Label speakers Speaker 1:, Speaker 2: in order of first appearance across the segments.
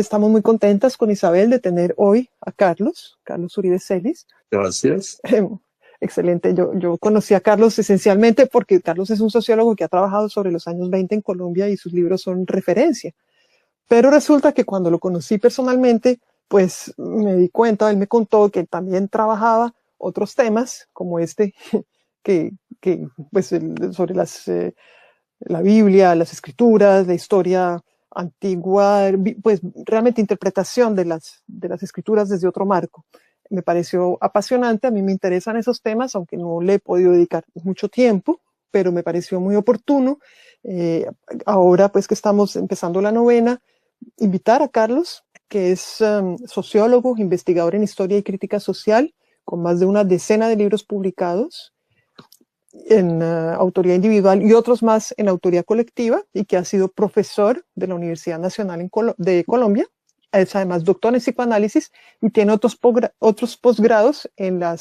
Speaker 1: Estamos muy contentas con Isabel de tener hoy a Carlos Uribe Celis.
Speaker 2: Gracias.
Speaker 1: Excelente. Yo conocí a Carlos esencialmente porque Carlos es un sociólogo que ha trabajado sobre los años 20 en Colombia y sus libros son referencia. Pero resulta que cuando lo conocí personalmente, pues me di cuenta, él me contó que también trabajaba otros temas como este, que pues sobre la Biblia, las escrituras, la historia antigua, pues realmente interpretación de las escrituras desde otro marco. Me pareció apasionante, a mí me interesan esos temas, aunque no le he podido dedicar mucho tiempo, pero me pareció muy oportuno. Ahora pues que estamos empezando la novena, invitar a Carlos, que es sociólogo, investigador en historia y crítica social, con más de una decena de libros publicados en autoría individual y otros más en autoría colectiva, y que ha sido profesor de la Universidad Nacional de Colombia. Es además doctor en psicoanálisis y tiene otros posgrados en la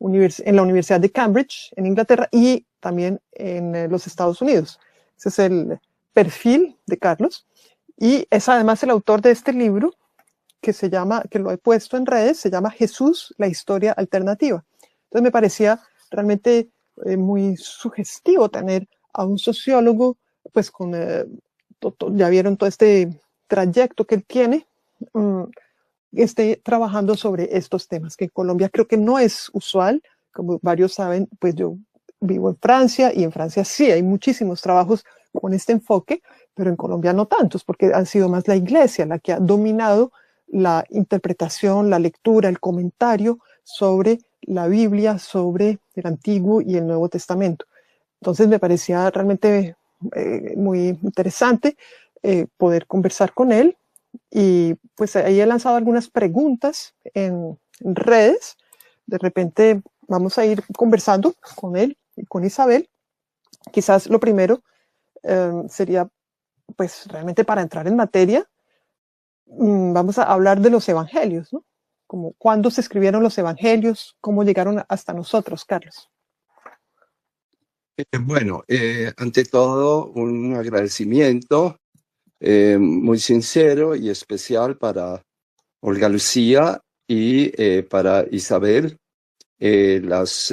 Speaker 1: Universidad de Cambridge, en Inglaterra, y también en los Estados Unidos. Ese es el perfil de Carlos. Y es además el autor de este libro que lo he puesto en redes, se llama Jesús, la historia alternativa. Entonces me parecía realmente muy sugestivo tener a un sociólogo, pues ya vieron todo este trayecto que él tiene, esté trabajando sobre estos temas, que en Colombia creo que no es usual. Como varios saben, pues yo vivo en Francia y en Francia sí hay muchísimos trabajos con este enfoque, pero en Colombia no tantos, porque ha sido más la iglesia la que ha dominado la interpretación, la lectura, el comentario sobre la Biblia, sobre el Antiguo y el Nuevo Testamento. Entonces me parecía realmente muy interesante poder conversar con él, y pues ahí he lanzado algunas preguntas en redes. De repente vamos a ir conversando con él y con Isabel. Quizás lo primero sería, pues realmente para entrar en materia, vamos a hablar de los evangelios, ¿no? Como cuándo se escribieron los evangelios, cómo llegaron hasta nosotros, Carlos.
Speaker 2: Bueno, ante todo, un agradecimiento muy sincero y especial para Olga Lucía y para Isabel, las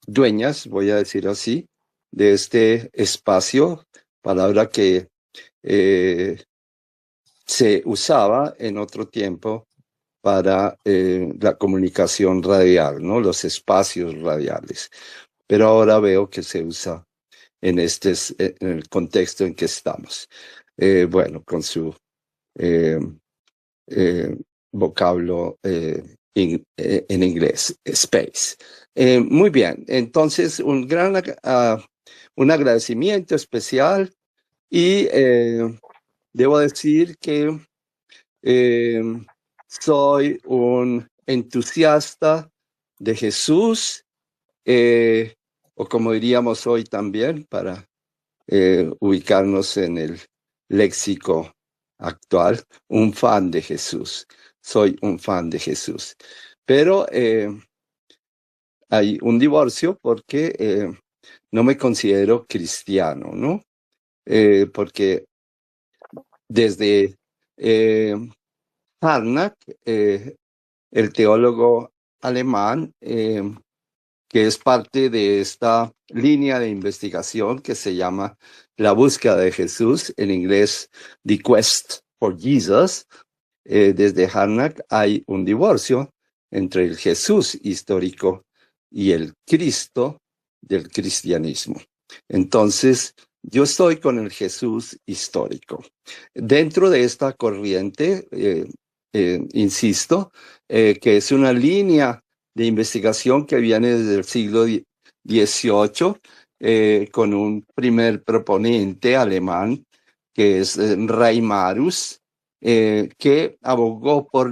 Speaker 2: dueñas, voy a decir así, de este espacio, palabra que se usaba en otro tiempo para la comunicación radial, ¿no? Los espacios radiales. Pero ahora veo que se usa en el contexto en que estamos. Bueno, con su vocablo en inglés, space. Muy bien, entonces un agradecimiento especial, y debo decir que soy un entusiasta de Jesús, o como diríamos hoy también, para ubicarnos en el léxico actual, un fan de Jesús. Soy un fan de Jesús. Pero hay un divorcio porque no me considero cristiano, ¿no? Porque desde Harnack, el teólogo alemán, que es parte de esta línea de investigación que se llama La búsqueda de Jesús, en inglés The Quest for Jesus. Desde Harnack hay un divorcio entre el Jesús histórico y el Cristo del cristianismo. Entonces, yo estoy con el Jesús histórico. Dentro de esta corriente, insisto, que es una línea de investigación que viene desde el siglo XVIII, con un primer proponente alemán, que es Reimarus, que abogó por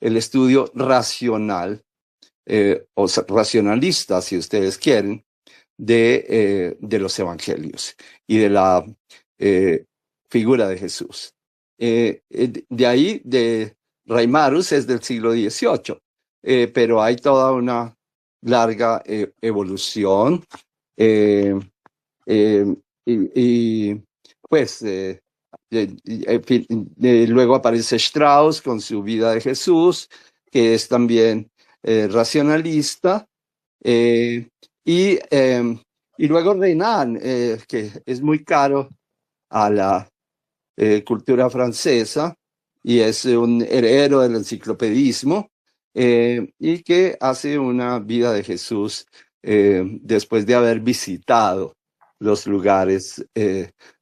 Speaker 2: el estudio racional, o racionalista, si ustedes quieren, de los evangelios y de la figura de Jesús. De ahí, de Reimarus, es del siglo XVIII, pero hay toda una larga evolución, y pues Luego aparece Strauss con su vida de Jesús, que es también racionalista. eh, y, eh, y luego Renan, que es muy caro a la cultura francesa y es un heredero del enciclopedismo, y que hace una vida de Jesús después de haber visitado los lugares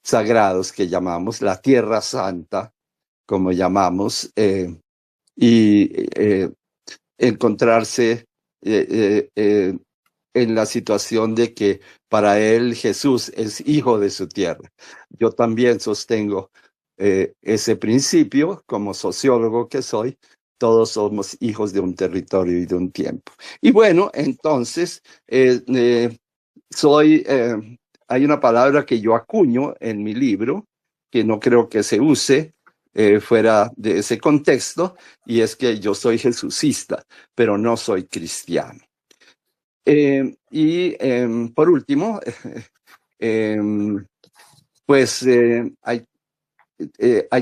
Speaker 2: sagrados que llamamos la Tierra Santa, como llamamos, y encontrarse en la situación de que para él Jesús es hijo de su tierra. Yo también sostengo ese principio como sociólogo que soy. Todos somos hijos de un territorio y de un tiempo. Y bueno, entonces, hay una palabra que yo acuño en mi libro, que no creo que se use fuera de ese contexto, y es que yo soy jesucista, pero no soy cristiano. Por último, pues hay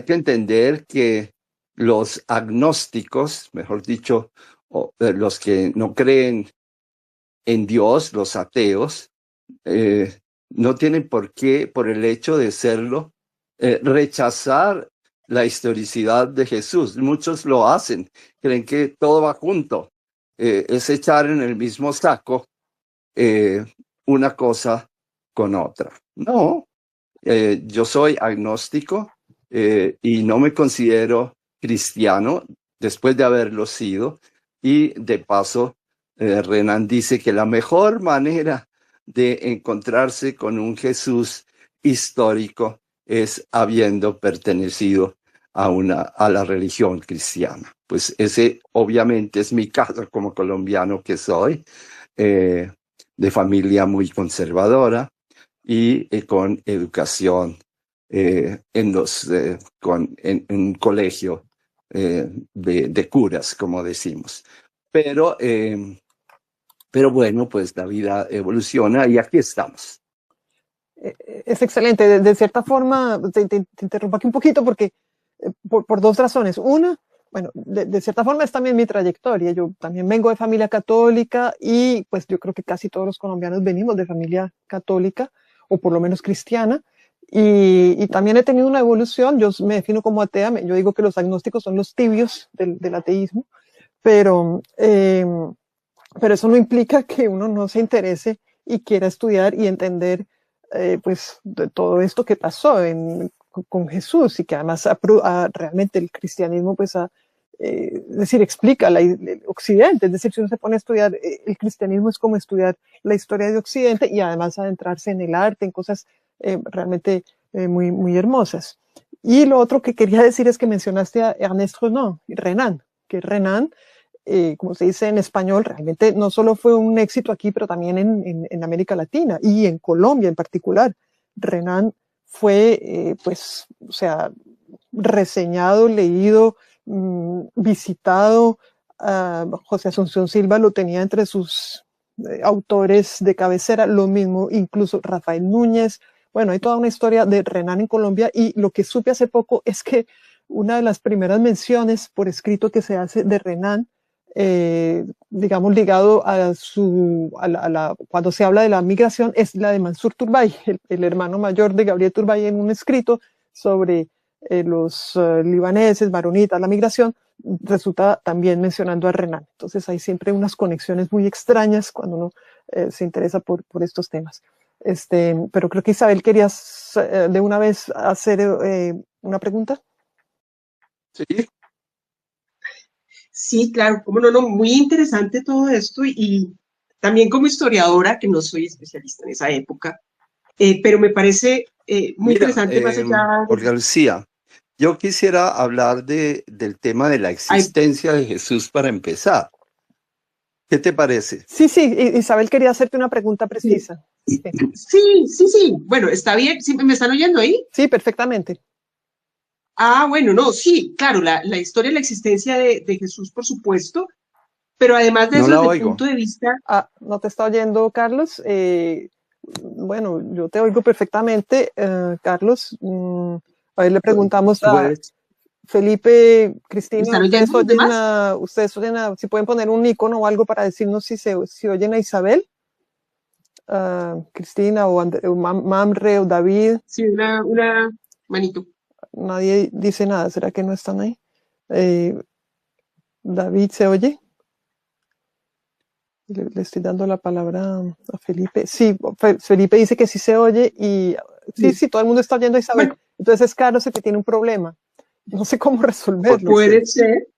Speaker 2: que entender que los agnósticos, mejor dicho, los que no creen en Dios, los ateos, no tienen por qué, por el hecho de serlo, rechazar la historicidad de Jesús. Muchos lo hacen, creen que todo va junto. Es echar en el mismo saco una cosa con otra. No, yo soy agnóstico y no me considero cristiano después de haberlo sido. Y de paso, Renan dice que la mejor manera de encontrarse con un Jesús histórico es habiendo pertenecido a la religión cristiana. Pues ese obviamente es mi caso como colombiano que soy, de familia muy conservadora y con educación en un colegio de curas, como decimos. Pero bueno, pues la vida evoluciona y aquí estamos.
Speaker 1: Es excelente. De cierta forma, te interrumpo aquí un poquito porque por dos razones. Una, bueno, de cierta forma es también mi trayectoria. Yo también vengo de familia católica y pues yo creo que casi todos los colombianos venimos de familia católica o por lo menos cristiana. Y también he tenido una evolución. Yo me defino como atea. Yo digo que los agnósticos son los tibios del ateísmo, pero eso no implica que uno no se interese y quiera estudiar y entender pues de todo esto que pasó con Jesús y que además realmente el cristianismo pues es decir, explica el Occidente, es decir, si uno se pone a estudiar el cristianismo es como estudiar la historia de Occidente y además adentrarse en el arte, en cosas realmente muy, muy hermosas. Y lo otro que quería decir es que mencionaste a Ernest Renan, que Renan como se dice en español, realmente no solo fue un éxito aquí, pero también en América Latina y en Colombia en particular. Renan fue, pues, o sea, reseñado, leído, visitado. José Asunción Silva lo tenía entre sus autores de cabecera, lo mismo incluso Rafael Núñez. Bueno, hay toda una historia de Renan en Colombia y lo que supe hace poco es que una de las primeras menciones por escrito que se hace de Renan digamos, ligado cuando se habla de la migración, es la de Mansur Turbay, el hermano mayor de Gabriel Turbay, en un escrito sobre los libaneses, maronitas, la migración, resulta también mencionando a Renan. Entonces hay siempre unas conexiones muy extrañas cuando uno se interesa por estos temas. Pero creo que Isabel querías de una vez hacer una pregunta.
Speaker 2: Sí.
Speaker 3: Sí, claro, cómo no, no, muy interesante todo esto y también como historiadora, que no soy especialista en esa época, pero me parece muy interesante más allá
Speaker 2: Jorge García, yo quisiera hablar del tema de la existencia de Jesús para empezar. ¿Qué te parece?
Speaker 1: Sí, Isabel quería hacerte una pregunta precisa.
Speaker 3: Sí. Bueno, está bien. ¿Sí, me están oyendo ahí?
Speaker 1: Sí, perfectamente.
Speaker 3: Ah, bueno, no, sí, claro, la historia de la existencia de Jesús, por supuesto, pero además de
Speaker 2: No
Speaker 3: eso,
Speaker 2: la
Speaker 3: desde el
Speaker 2: oigo.
Speaker 3: punto de vista...
Speaker 1: ¿No te está oyendo, Carlos? Bueno, yo te oigo perfectamente, Carlos. A ver, le preguntamos a
Speaker 2: Pues,
Speaker 1: Felipe, Cristina,
Speaker 3: ¿están oyendo los demás?
Speaker 1: ustedes oyen si pueden poner un icono o algo para decirnos si oyen a Isabel, Cristina o Mamre o David.
Speaker 3: Sí, una manito.
Speaker 1: Nadie dice nada, ¿será que no están ahí? David, ¿se oye? Le estoy dando la palabra a Felipe. Sí, Felipe dice que sí se oye y sí, todo el mundo está oyendo a Isabel.
Speaker 3: Bueno,
Speaker 1: Entonces es Carlos el que tiene un problema. No sé cómo
Speaker 2: ¿por
Speaker 1: resolverlo.
Speaker 2: qué
Speaker 3: puede ser.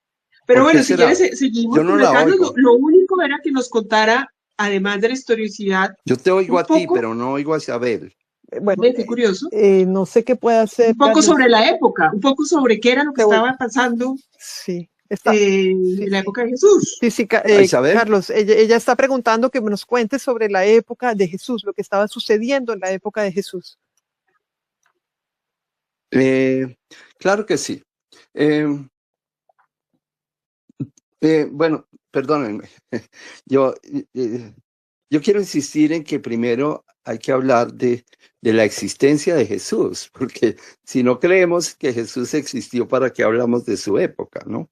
Speaker 3: Pero
Speaker 2: ¿Por qué
Speaker 3: bueno, si
Speaker 2: será?
Speaker 3: quieres, seguimos
Speaker 2: Yo no
Speaker 3: con
Speaker 2: la
Speaker 3: Carlos.
Speaker 2: oigo.
Speaker 3: Lo único era que nos contara, además de la historicidad,
Speaker 2: Yo te oigo
Speaker 3: un
Speaker 2: a ti,
Speaker 3: poco,
Speaker 2: pero no oigo a Isabel.
Speaker 1: Bueno,
Speaker 3: qué curioso,
Speaker 1: no sé qué puede hacer
Speaker 3: un poco
Speaker 1: Carlos.
Speaker 3: sobre la época, un poco sobre qué era lo que
Speaker 1: Te voy-
Speaker 3: estaba pasando
Speaker 1: Sí, está.
Speaker 3: en la época de Jesús.
Speaker 1: Sí,
Speaker 2: ¿A Isabel?
Speaker 1: Carlos, ella está preguntando que nos cuente sobre la época de Jesús, lo que estaba sucediendo en la época de Jesús.
Speaker 2: Claro que sí. Bueno, perdónenme. Yo, yo quiero insistir en que primero hay que hablar de la existencia de Jesús, porque si no creemos que Jesús existió, ¿para qué hablamos de su época, no?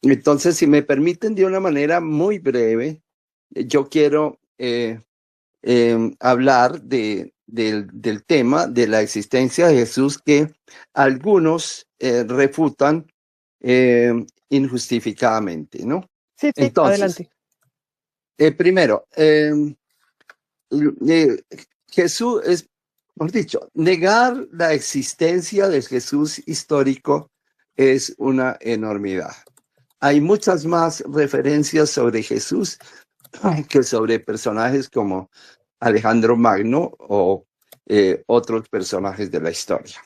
Speaker 2: Entonces, si me permiten de una manera muy breve, yo quiero hablar del tema de la existencia de Jesús que algunos refutan injustificadamente, ¿no?
Speaker 1: Sí,
Speaker 2: Entonces,
Speaker 1: adelante.
Speaker 2: primero, Jesús es, mejor dicho, negar la existencia del Jesús histórico es una enormidad. Hay muchas más referencias sobre Jesús que sobre personajes como Alejandro Magno o otros personajes de la historia.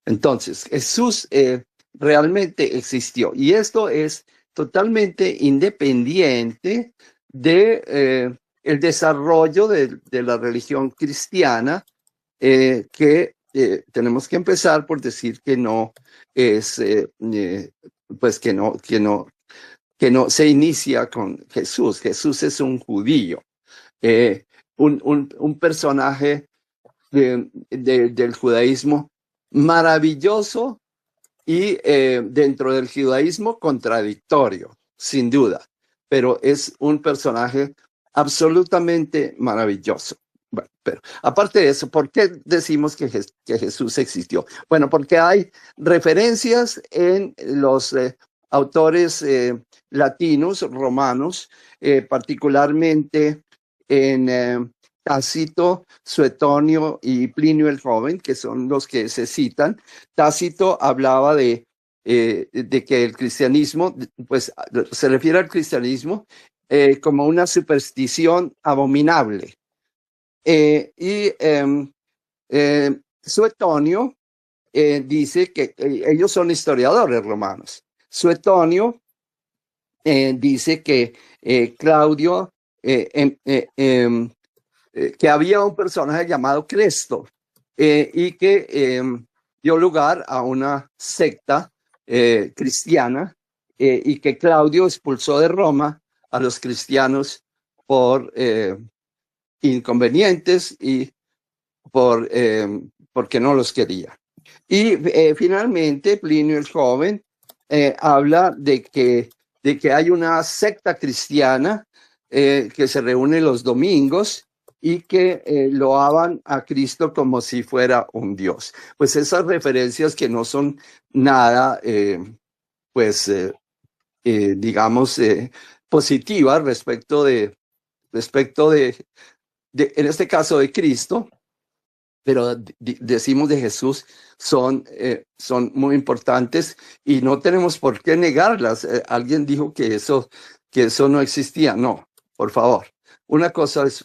Speaker 2: Entonces, Jesús realmente existió y esto es totalmente independiente de el desarrollo de la religión cristiana, que tenemos que empezar por decir que no es, pues que no se inicia con Jesús. Jesús es un judío, un personaje del judaísmo maravilloso y dentro del judaísmo contradictorio, sin duda, pero es un personaje absolutamente maravilloso. Bueno, pero aparte de eso, ¿por qué decimos que Jesús existió? Bueno, porque hay referencias en los autores latinos, romanos, particularmente en Tácito, Suetonio y Plinio el Joven, que son los que se citan. Tácito hablaba de que el cristianismo, pues se refiere al cristianismo como una superstición abominable. Suetonio dice que ellos son historiadores romanos. Suetonio dice que Claudio, que había un personaje llamado Cresto y que dio lugar a una secta cristiana y que Claudio expulsó de Roma a los cristianos por inconvenientes y porque no los quería. Y finalmente Plinio el Joven habla de que hay una secta cristiana que se reúne los domingos y que loaban a Cristo como si fuera un Dios. Pues esas referencias que no son nada, digamos, positivas respecto de, en este caso de Cristo, pero decimos de Jesús, son muy importantes y no tenemos por qué negarlas. Alguien dijo que eso no existía. No, por favor. Una cosa es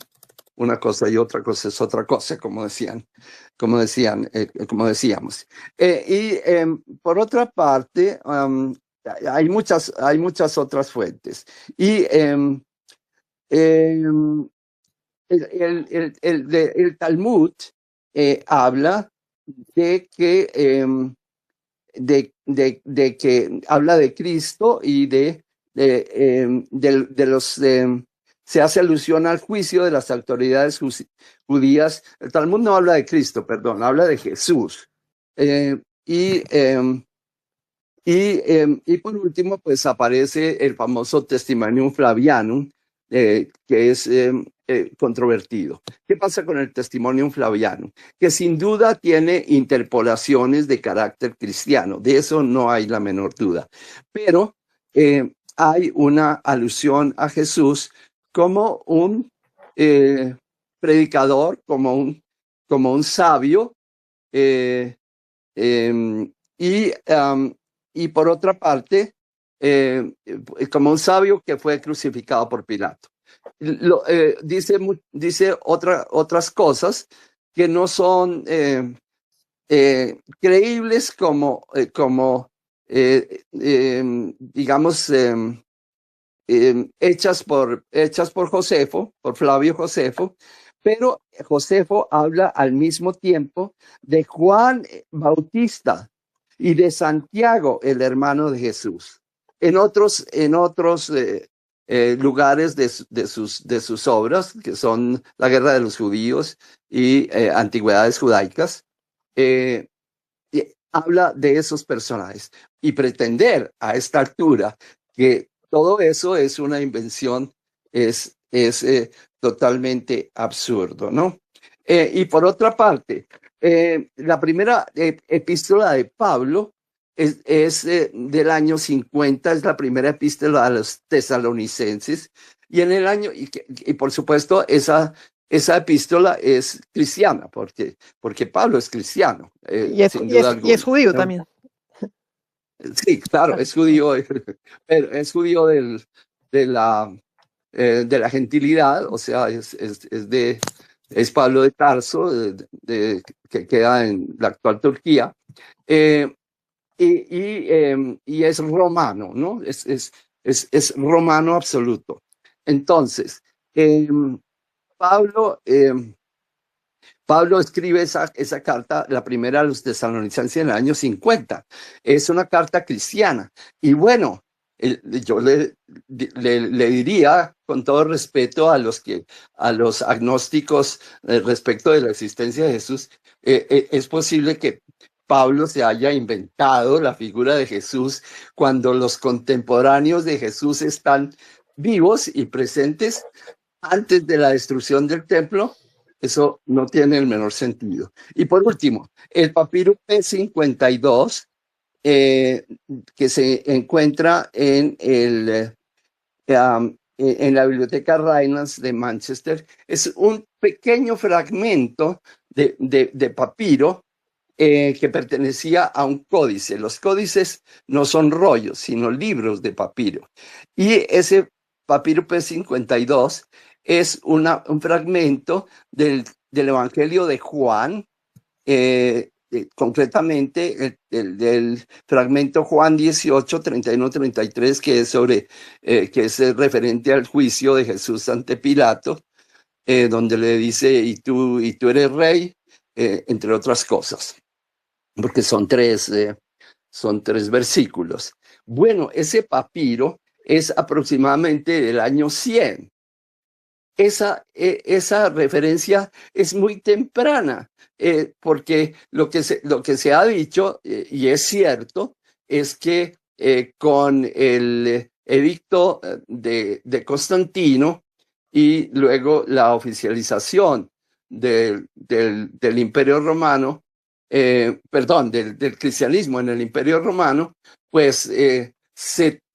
Speaker 2: una cosa y otra cosa es otra cosa, como decíamos. Por otra parte, hay muchas otras fuentes. Y el Talmud habla de que habla de Cristo y de los se hace alusión al juicio de las autoridades judías. El Talmud no habla de Cristo, perdón, habla de Jesús. y por último, pues aparece el famoso Testimonium Flavianum, que es controvertido. ¿Qué pasa con el Testimonium Flavianum? Que sin duda tiene interpolaciones de carácter cristiano, de eso no hay la menor duda. Pero hay una alusión a Jesús como un predicador, como un sabio, y por otra parte, como un sabio que fue crucificado por Pilato. Dice otras cosas que no son creíbles digamos, hechas por Josefo, por Flavio Josefo, pero Josefo habla al mismo tiempo de Juan Bautista y de Santiago, el hermano de Jesús. En otros lugares de sus obras, que son La Guerra de los Judíos y Antigüedades Judaicas, habla de esos personajes. Y pretender a esta altura que todo eso es una invención es totalmente absurdo, ¿no? Y por otra parte, la primera epístola de Pablo es del año 50, es la primera epístola a los tesalonicenses, y en el año, y por supuesto, esa epístola es cristiana, porque Pablo es cristiano, sin duda alguna.
Speaker 1: Y es judío, ¿no? También.
Speaker 2: Sí, claro, es judío, pero es judío de la gentilidad, o sea, es Pablo de Tarso, que queda en la actual Turquía, y es romano, ¿no? Es romano absoluto. Entonces, Pablo escribe esa carta, la primera a los tesalonicenses, en el año 50. Es una carta cristiana. Y bueno, yo le diría, con todo respeto a los agnósticos respecto de la existencia de Jesús, es posible que Pablo se haya inventado la figura de Jesús cuando los contemporáneos de Jesús están vivos y presentes antes de la destrucción del templo. Eso no tiene el menor sentido. Y por último, el papiro P52, que se encuentra en la Biblioteca Rylands de Manchester, es un pequeño fragmento de papiro que pertenecía a un códice. Los códices no son rollos, sino libros de papiro. Y ese papiro P52 es un fragmento del Evangelio de Juan, concretamente del fragmento Juan 18, 31, 33, que es referente al juicio de Jesús ante Pilato, donde le dice, y tú eres rey, entre otras cosas, porque son tres versículos. Bueno, ese papiro es aproximadamente del año 100. Esa referencia es muy temprana, porque lo que se ha dicho, y es cierto, es que con el edicto de Constantino y luego la oficialización del Imperio Romano, del cristianismo en el Imperio Romano, pues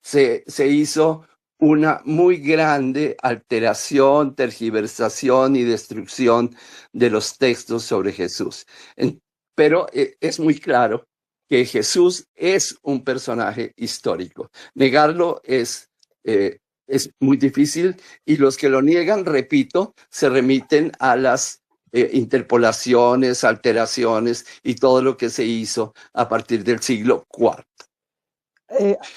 Speaker 2: se hizo una muy grande alteración, tergiversación y destrucción de los textos sobre Jesús. Pero es muy claro que Jesús es un personaje histórico. Negarlo es muy difícil, y los que lo niegan, repito, se remiten a las interpolaciones, alteraciones y todo lo que se hizo a partir del siglo IV.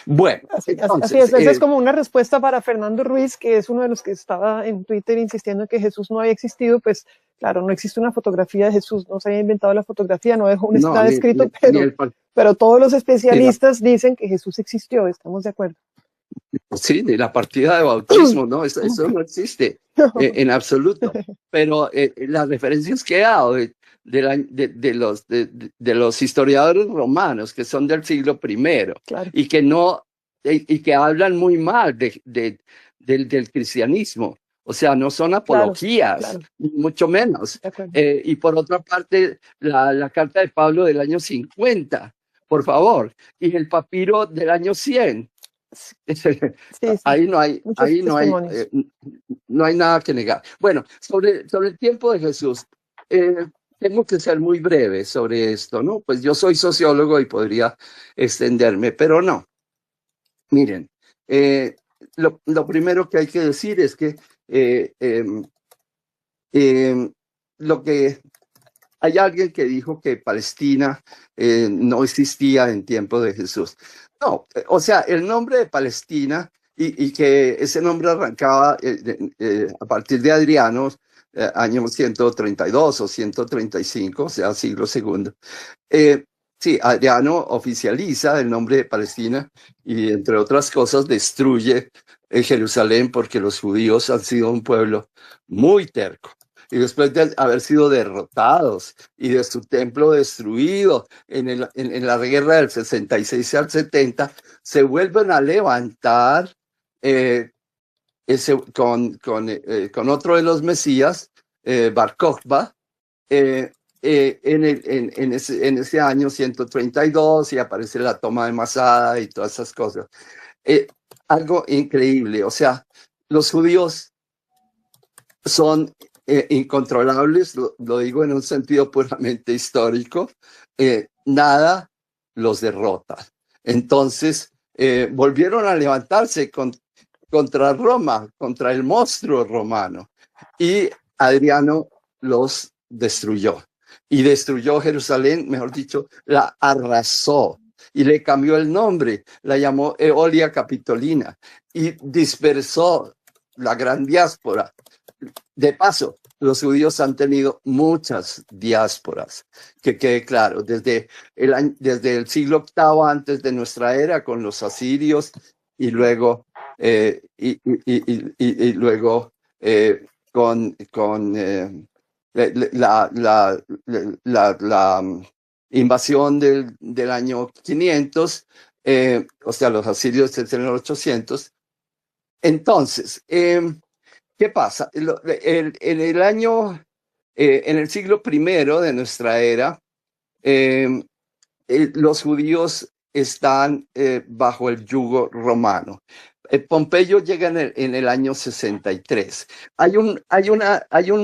Speaker 2: Bueno, entonces,
Speaker 1: así es. Esa es como una respuesta para Fernando Ruiz, que es uno de los que estaba en Twitter insistiendo en que Jesús no había existido. Pues claro, no existe una fotografía de Jesús, no se había inventado la fotografía, no está escrito, pero todos los especialistas dicen que Jesús existió, estamos de acuerdo.
Speaker 2: Sí, ni la partida de bautismo, ¿no? Eso no existe en absoluto. Pero las referencias que he dado de los historiadores romanos que son del siglo I
Speaker 1: Claro,
Speaker 2: y que no y que hablan muy mal del cristianismo. O sea, no son
Speaker 1: claro,
Speaker 2: apologías,
Speaker 1: claro,
Speaker 2: ni mucho menos.
Speaker 1: de acuerdo.
Speaker 2: Y por otra parte, la carta de Pablo del año 50, por favor, y el papiro del año 100.
Speaker 1: Sí, sí,
Speaker 2: Ahí no hay,
Speaker 1: muchos
Speaker 2: ahí no hay,
Speaker 1: testimonios.
Speaker 2: no hay nada que negar. Bueno, sobre el tiempo de Jesús, tengo que ser muy breve sobre esto, ¿no? Pues yo soy sociólogo y podría extenderme, pero no. Miren, lo primero que hay que decir es que eh, em, lo que hay alguien que dijo que Palestina no existía en tiempo de Jesús. No, o sea, el nombre de Palestina y que ese nombre arrancaba a partir de Adriano, año 132 o 135, o sea, siglo segundo. Sí, Adriano oficializa el nombre de Palestina y, entre otras cosas, destruye Jerusalén porque los judíos han sido un pueblo muy terco. Y después de haber sido derrotados y de su templo destruido en la guerra del 66 al 70, se vuelven a levantar con otro de los Mesías, Bar Kokhba, en ese año 132 y aparece la toma de Masada y todas esas cosas. Algo increíble, o sea, los judíos son incontrolables, lo digo en un sentido puramente histórico, nada los derrota. Entonces, volvieron a levantarse contra Roma, contra el monstruo romano, y Adriano los destruyó. Y destruyó Jerusalén, mejor dicho, la arrasó y le cambió el nombre, la llamó Eolia Capitolina y dispersó la gran diáspora. De paso, los judíos han tenido muchas diásporas, que quede claro, desde el siglo VIII antes de nuestra era con los asirios y luego, y luego con la invasión del año 500, o sea, los asirios desde el 800. Entonces, ¿qué pasa? En el siglo I de nuestra era, los judíos están bajo el yugo romano. Pompeyo llega en el año 63. Hay un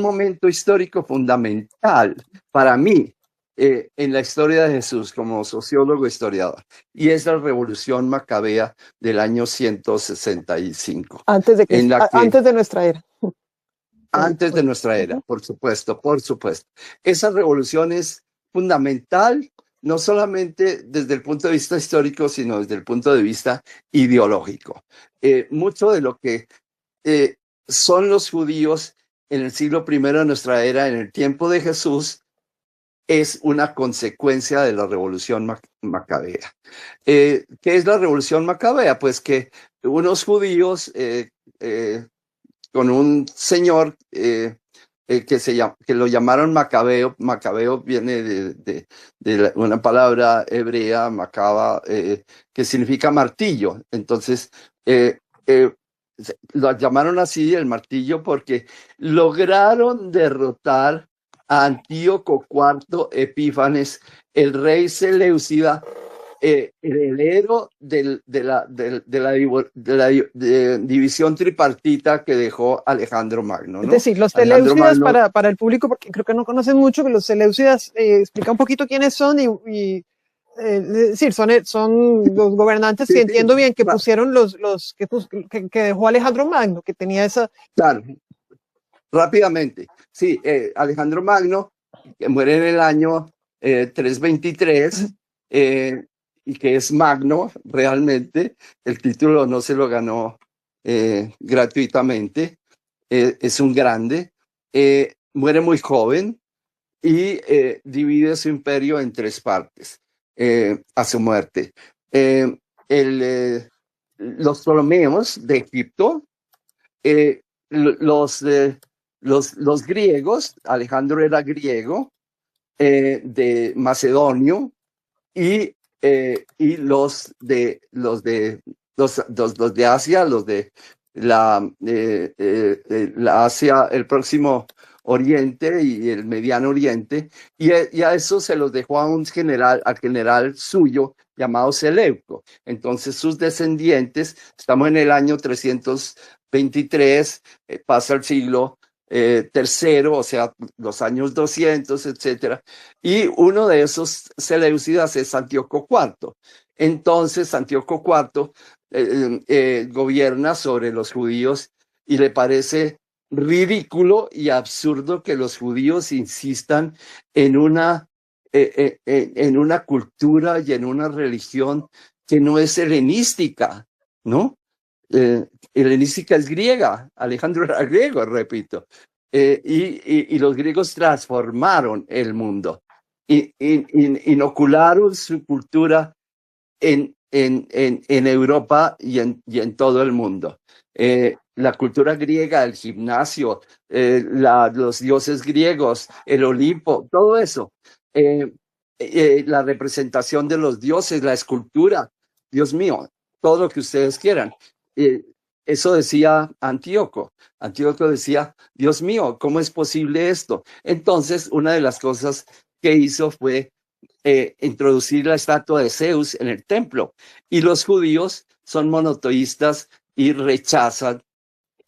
Speaker 2: momento histórico fundamental para mí en la historia de Jesús como sociólogo historiador, y es la Revolución Macabea del año 165,
Speaker 1: Antes de nuestra era.
Speaker 2: antes de nuestra era, por supuesto, por supuesto. Esa revolución es fundamental, no solamente desde el punto de vista histórico, sino desde el punto de vista ideológico. Mucho de lo que son los judíos en el siglo I de nuestra era, en el tiempo de Jesús, es una consecuencia de la revolución macabea. ¿Qué es la revolución macabea? Pues que unos judíos con un señor que lo llamaron Macabeo. Macabeo viene de una palabra hebrea, macaba, que significa martillo. Entonces, lo llamaron así, el martillo, porque lograron derrotar a Antíoco IV Epífanes, el rey Seleucida, heredero de la división tripartita que dejó Alejandro Magno, ¿no?
Speaker 1: Es decir, los Seleucidas, para el público, porque creo que no conocen mucho, que los Seleucidas, explica un poquito quiénes son es decir, son los gobernantes, que entiendo bien, que pusieron que dejó Alejandro Magno, que tenía esa...
Speaker 2: Claro, rápidamente. Sí, Alejandro Magno, que muere en el año 323, y que es Magno realmente, el título no se lo ganó gratuitamente, es un grande, muere muy joven y divide su imperio en 3 partes a su muerte. Los Ptolomeos de Egipto, los griegos, Alejandro era griego, de Macedonio y los de Asia, los de la Asia, el próximo Oriente y el Mediano Oriente, y a eso se los dejó a al general suyo llamado Seleuco. Entonces sus descendientes, estamos en el año 323, pasa el siglo tercero, o sea, los años 200, etcétera, y uno de esos seleucidas es Antíoco IV. Entonces Antíoco IV gobierna sobre los judíos y le parece ridículo y absurdo que los judíos insistan en una cultura y en una religión que no es helenística, ¿no? Helenística es griega, Alejandro era griego, repito, y los griegos transformaron el mundo, inocularon su cultura en Europa y en todo el mundo. La cultura griega, el gimnasio, los dioses griegos, el Olimpo, todo eso, la representación de los dioses, la escultura, Dios mío, todo lo que ustedes quieran. Eso decía Antíoco. Antíoco decía, Dios mío, ¿cómo es posible esto? Entonces, una de las cosas que hizo fue introducir la estatua de Zeus en el templo. Y los judíos son monoteístas y rechazan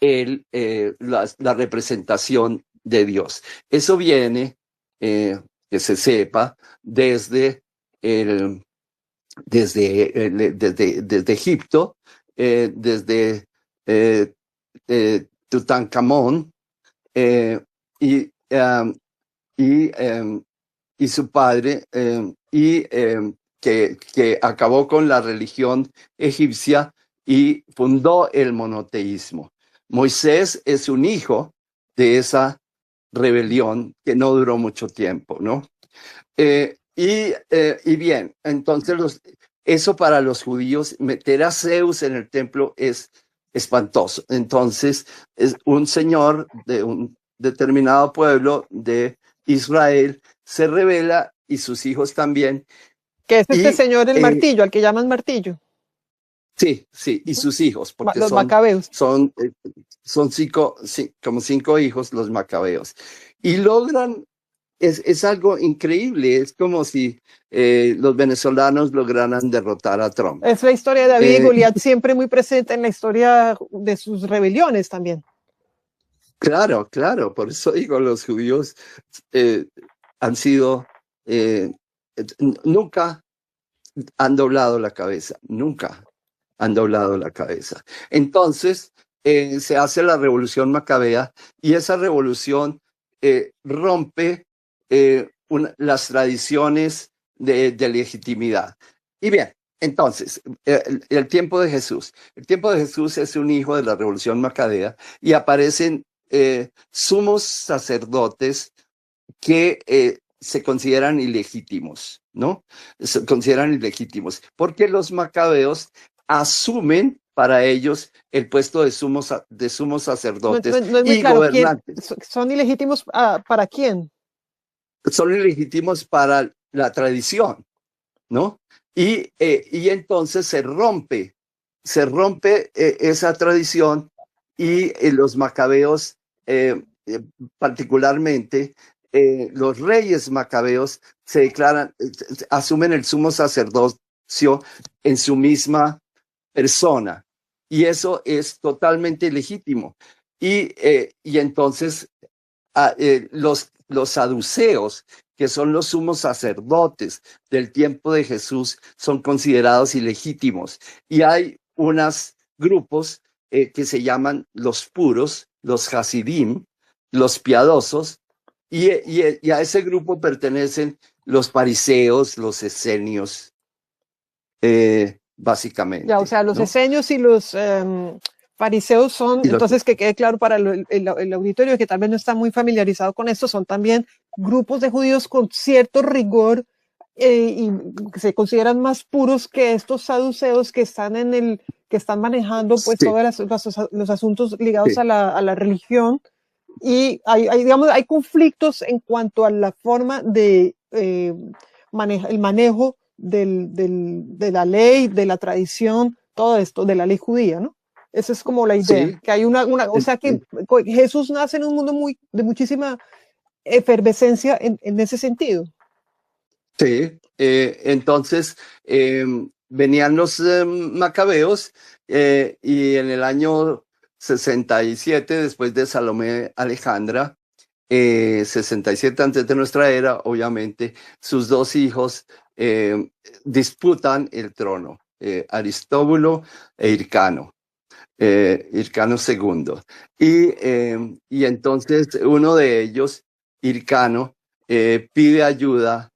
Speaker 2: la representación de Dios. Eso viene, que se sepa, desde Egipto, desde Tutankamón y su padre, que acabó con la religión egipcia y fundó el monoteísmo. Moisés es un hijo de esa rebelión que no duró mucho tiempo, ¿no? Y bien, entonces eso para los judíos, meter a Zeus en el templo es espantoso. Entonces, es un señor de un determinado pueblo de Israel se rebela y sus hijos también.
Speaker 1: Que es este señor el martillo, al que llaman martillo.
Speaker 2: Sí, y sus hijos, porque
Speaker 1: los macabeos.
Speaker 2: Son como 5 hijos los macabeos. Y logran, es algo increíble, es como si los venezolanos lograran derrotar a Trump.
Speaker 1: Es la historia de David y Goliat, siempre muy presente en la historia de sus rebeliones también.
Speaker 2: Claro, por eso digo, los judíos han sido, nunca han doblado la cabeza, nunca han doblado la cabeza. Entonces, se hace la revolución macabea y esa revolución rompe las tradiciones de legitimidad. Y bien, entonces, el tiempo de Jesús. El tiempo de Jesús es un hijo de la revolución macabea y aparecen sumos sacerdotes que se consideran ilegítimos, ¿no? Se consideran ilegítimos, porque los macabeos asumen para ellos el puesto de sumos sacerdotes
Speaker 1: no es muy
Speaker 2: y
Speaker 1: claro,
Speaker 2: gobernantes.
Speaker 1: ¿Son ilegítimos para quién?
Speaker 2: Son ilegítimos para la tradición, ¿no? Y entonces se rompe esa tradición y los macabeos, particularmente los reyes macabeos, se declaran, asumen el sumo sacerdocio en su misma persona, y eso es totalmente legítimo. Y entonces los saduceos, que son los sumos sacerdotes del tiempo de Jesús, son considerados ilegítimos. Y hay unos grupos que se llaman los puros, los hasidim, los piadosos, y a ese grupo pertenecen los fariseos, los esenios, básicamente.
Speaker 1: Ya, o sea, los
Speaker 2: ¿no?
Speaker 1: esenios y los fariseos son, entonces que quede claro para el auditorio que tal vez no está muy familiarizado con esto, son también grupos de judíos con cierto rigor y que se consideran más puros que estos saduceos que están que están manejando pues todos los asuntos ligados a la religión. Y digamos, hay conflictos en cuanto a la forma de el manejo de la ley, de la tradición, todo esto, de la ley judía, ¿no? Esa es como la idea,
Speaker 2: Sí,
Speaker 1: que hay o sea que Jesús nace en un mundo de muchísima efervescencia en ese sentido.
Speaker 2: sí. Entonces, venían los macabeos y en el año 67, después de Salomé Alejandra, 67 antes de nuestra era, obviamente, sus dos hijos disputan el trono, Aristóbulo e Hircano. Hircano II. Y entonces uno de ellos, Hircano, pide ayuda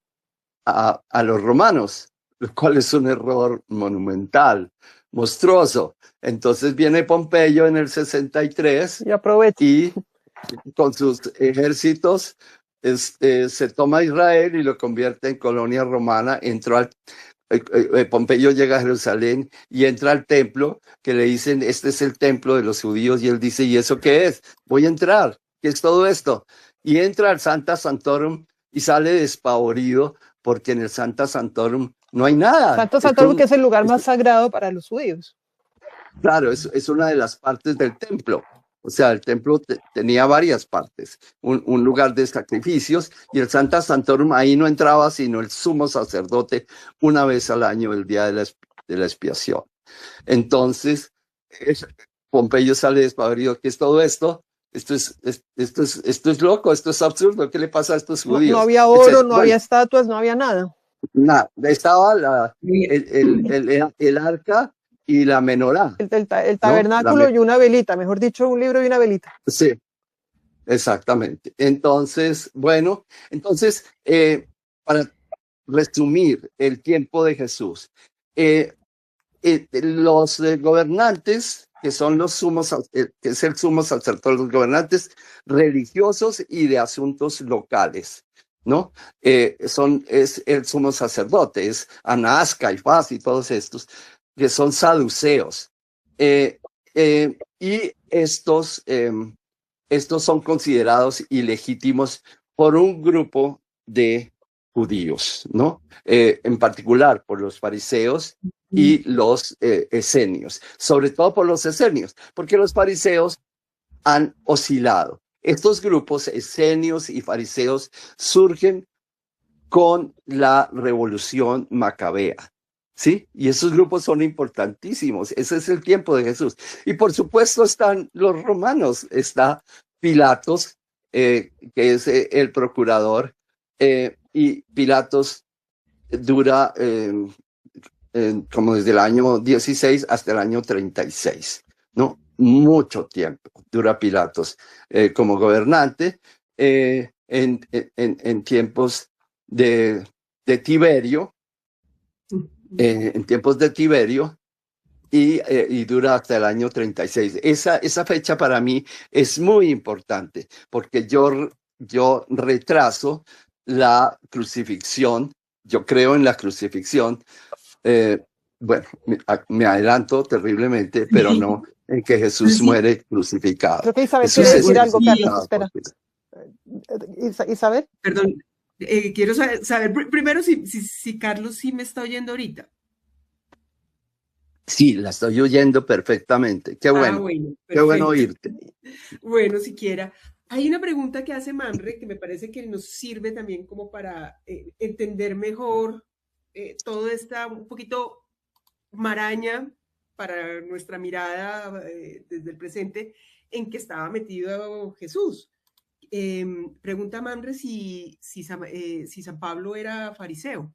Speaker 2: a los romanos, lo cual es un error monumental, monstruoso. Entonces viene Pompeyo en el 63
Speaker 1: Y aprovecha.
Speaker 2: y con sus ejércitos se toma Israel y lo convierte en colonia romana. Pompeyo llega a Jerusalén y entra al templo, que le dicen, este es el templo de los judíos, y él dice, ¿y eso qué es? Voy a entrar, ¿qué es todo esto? Y entra al Sancta Sanctorum y sale despavorido, porque en el Sancta Sanctorum no hay nada.
Speaker 1: Santo Santorum, que es el lugar más sagrado para los judíos.
Speaker 2: Claro, es una de las partes del templo. O sea, el templo tenía varias partes, un lugar de sacrificios, y el Sancta Sanctorum, ahí no entraba sino el sumo sacerdote una vez al año, el día de la expiación. Entonces, Pompeyo sale despavorido. ¿Qué es todo esto? Esto es loco, esto es absurdo. ¿Qué le pasa a estos judíos?
Speaker 1: No había oro, no había estatuas, no había nada.
Speaker 2: Nada, estaba el arca y la menorá.
Speaker 1: El tabernáculo, ¿no? Y una velita, mejor dicho, un libro y una velita.
Speaker 2: Sí, exactamente. Entonces, bueno, para resumir el tiempo de Jesús, los gobernantes, que son que es el sumo sacerdote, los gobernantes religiosos y de asuntos locales, ¿no? Es el sumo sacerdote, es Anás, Caifás y todos estos, que son saduceos. Y estos son considerados ilegítimos por un grupo de judíos, ¿no? En particular por los fariseos y los esenios, sobre todo por los esenios, porque los fariseos han oscilado. Estos grupos esenios y fariseos surgen con la revolución macabea, ¿sí? Y esos grupos son importantísimos. Ese es el tiempo de Jesús. Y por supuesto están los romanos, está Pilatos, que es el procurador, y Pilatos dura como desde el año 16 hasta el año 36, ¿no? Mucho tiempo dura Pilatos como gobernante en tiempos de Tiberio, en tiempos de Tiberio, y dura hasta el año 36. Esa fecha para mí es muy importante, porque yo retraso la crucifixión, yo creo en la crucifixión. Bueno, me adelanto terriblemente, pero no en que Jesús muere crucificado.
Speaker 1: Creo que Isabel
Speaker 2: Jesús
Speaker 1: quiere
Speaker 2: es
Speaker 1: decir algo,
Speaker 2: crucificado.
Speaker 1: Carlos, espera. Isabel.
Speaker 3: Perdón, quiero saber primero si Carlos sí me está oyendo ahorita.
Speaker 2: Sí, la estoy oyendo perfectamente. Qué bueno,
Speaker 3: bueno,
Speaker 2: qué bueno oírte.
Speaker 3: Bueno, siquiera. Hay una pregunta que hace Manre que me parece que nos sirve también como para entender mejor toda esta un poquito maraña para nuestra mirada desde el presente en que estaba metido Jesús. Pregunta Manre si San Pablo era fariseo.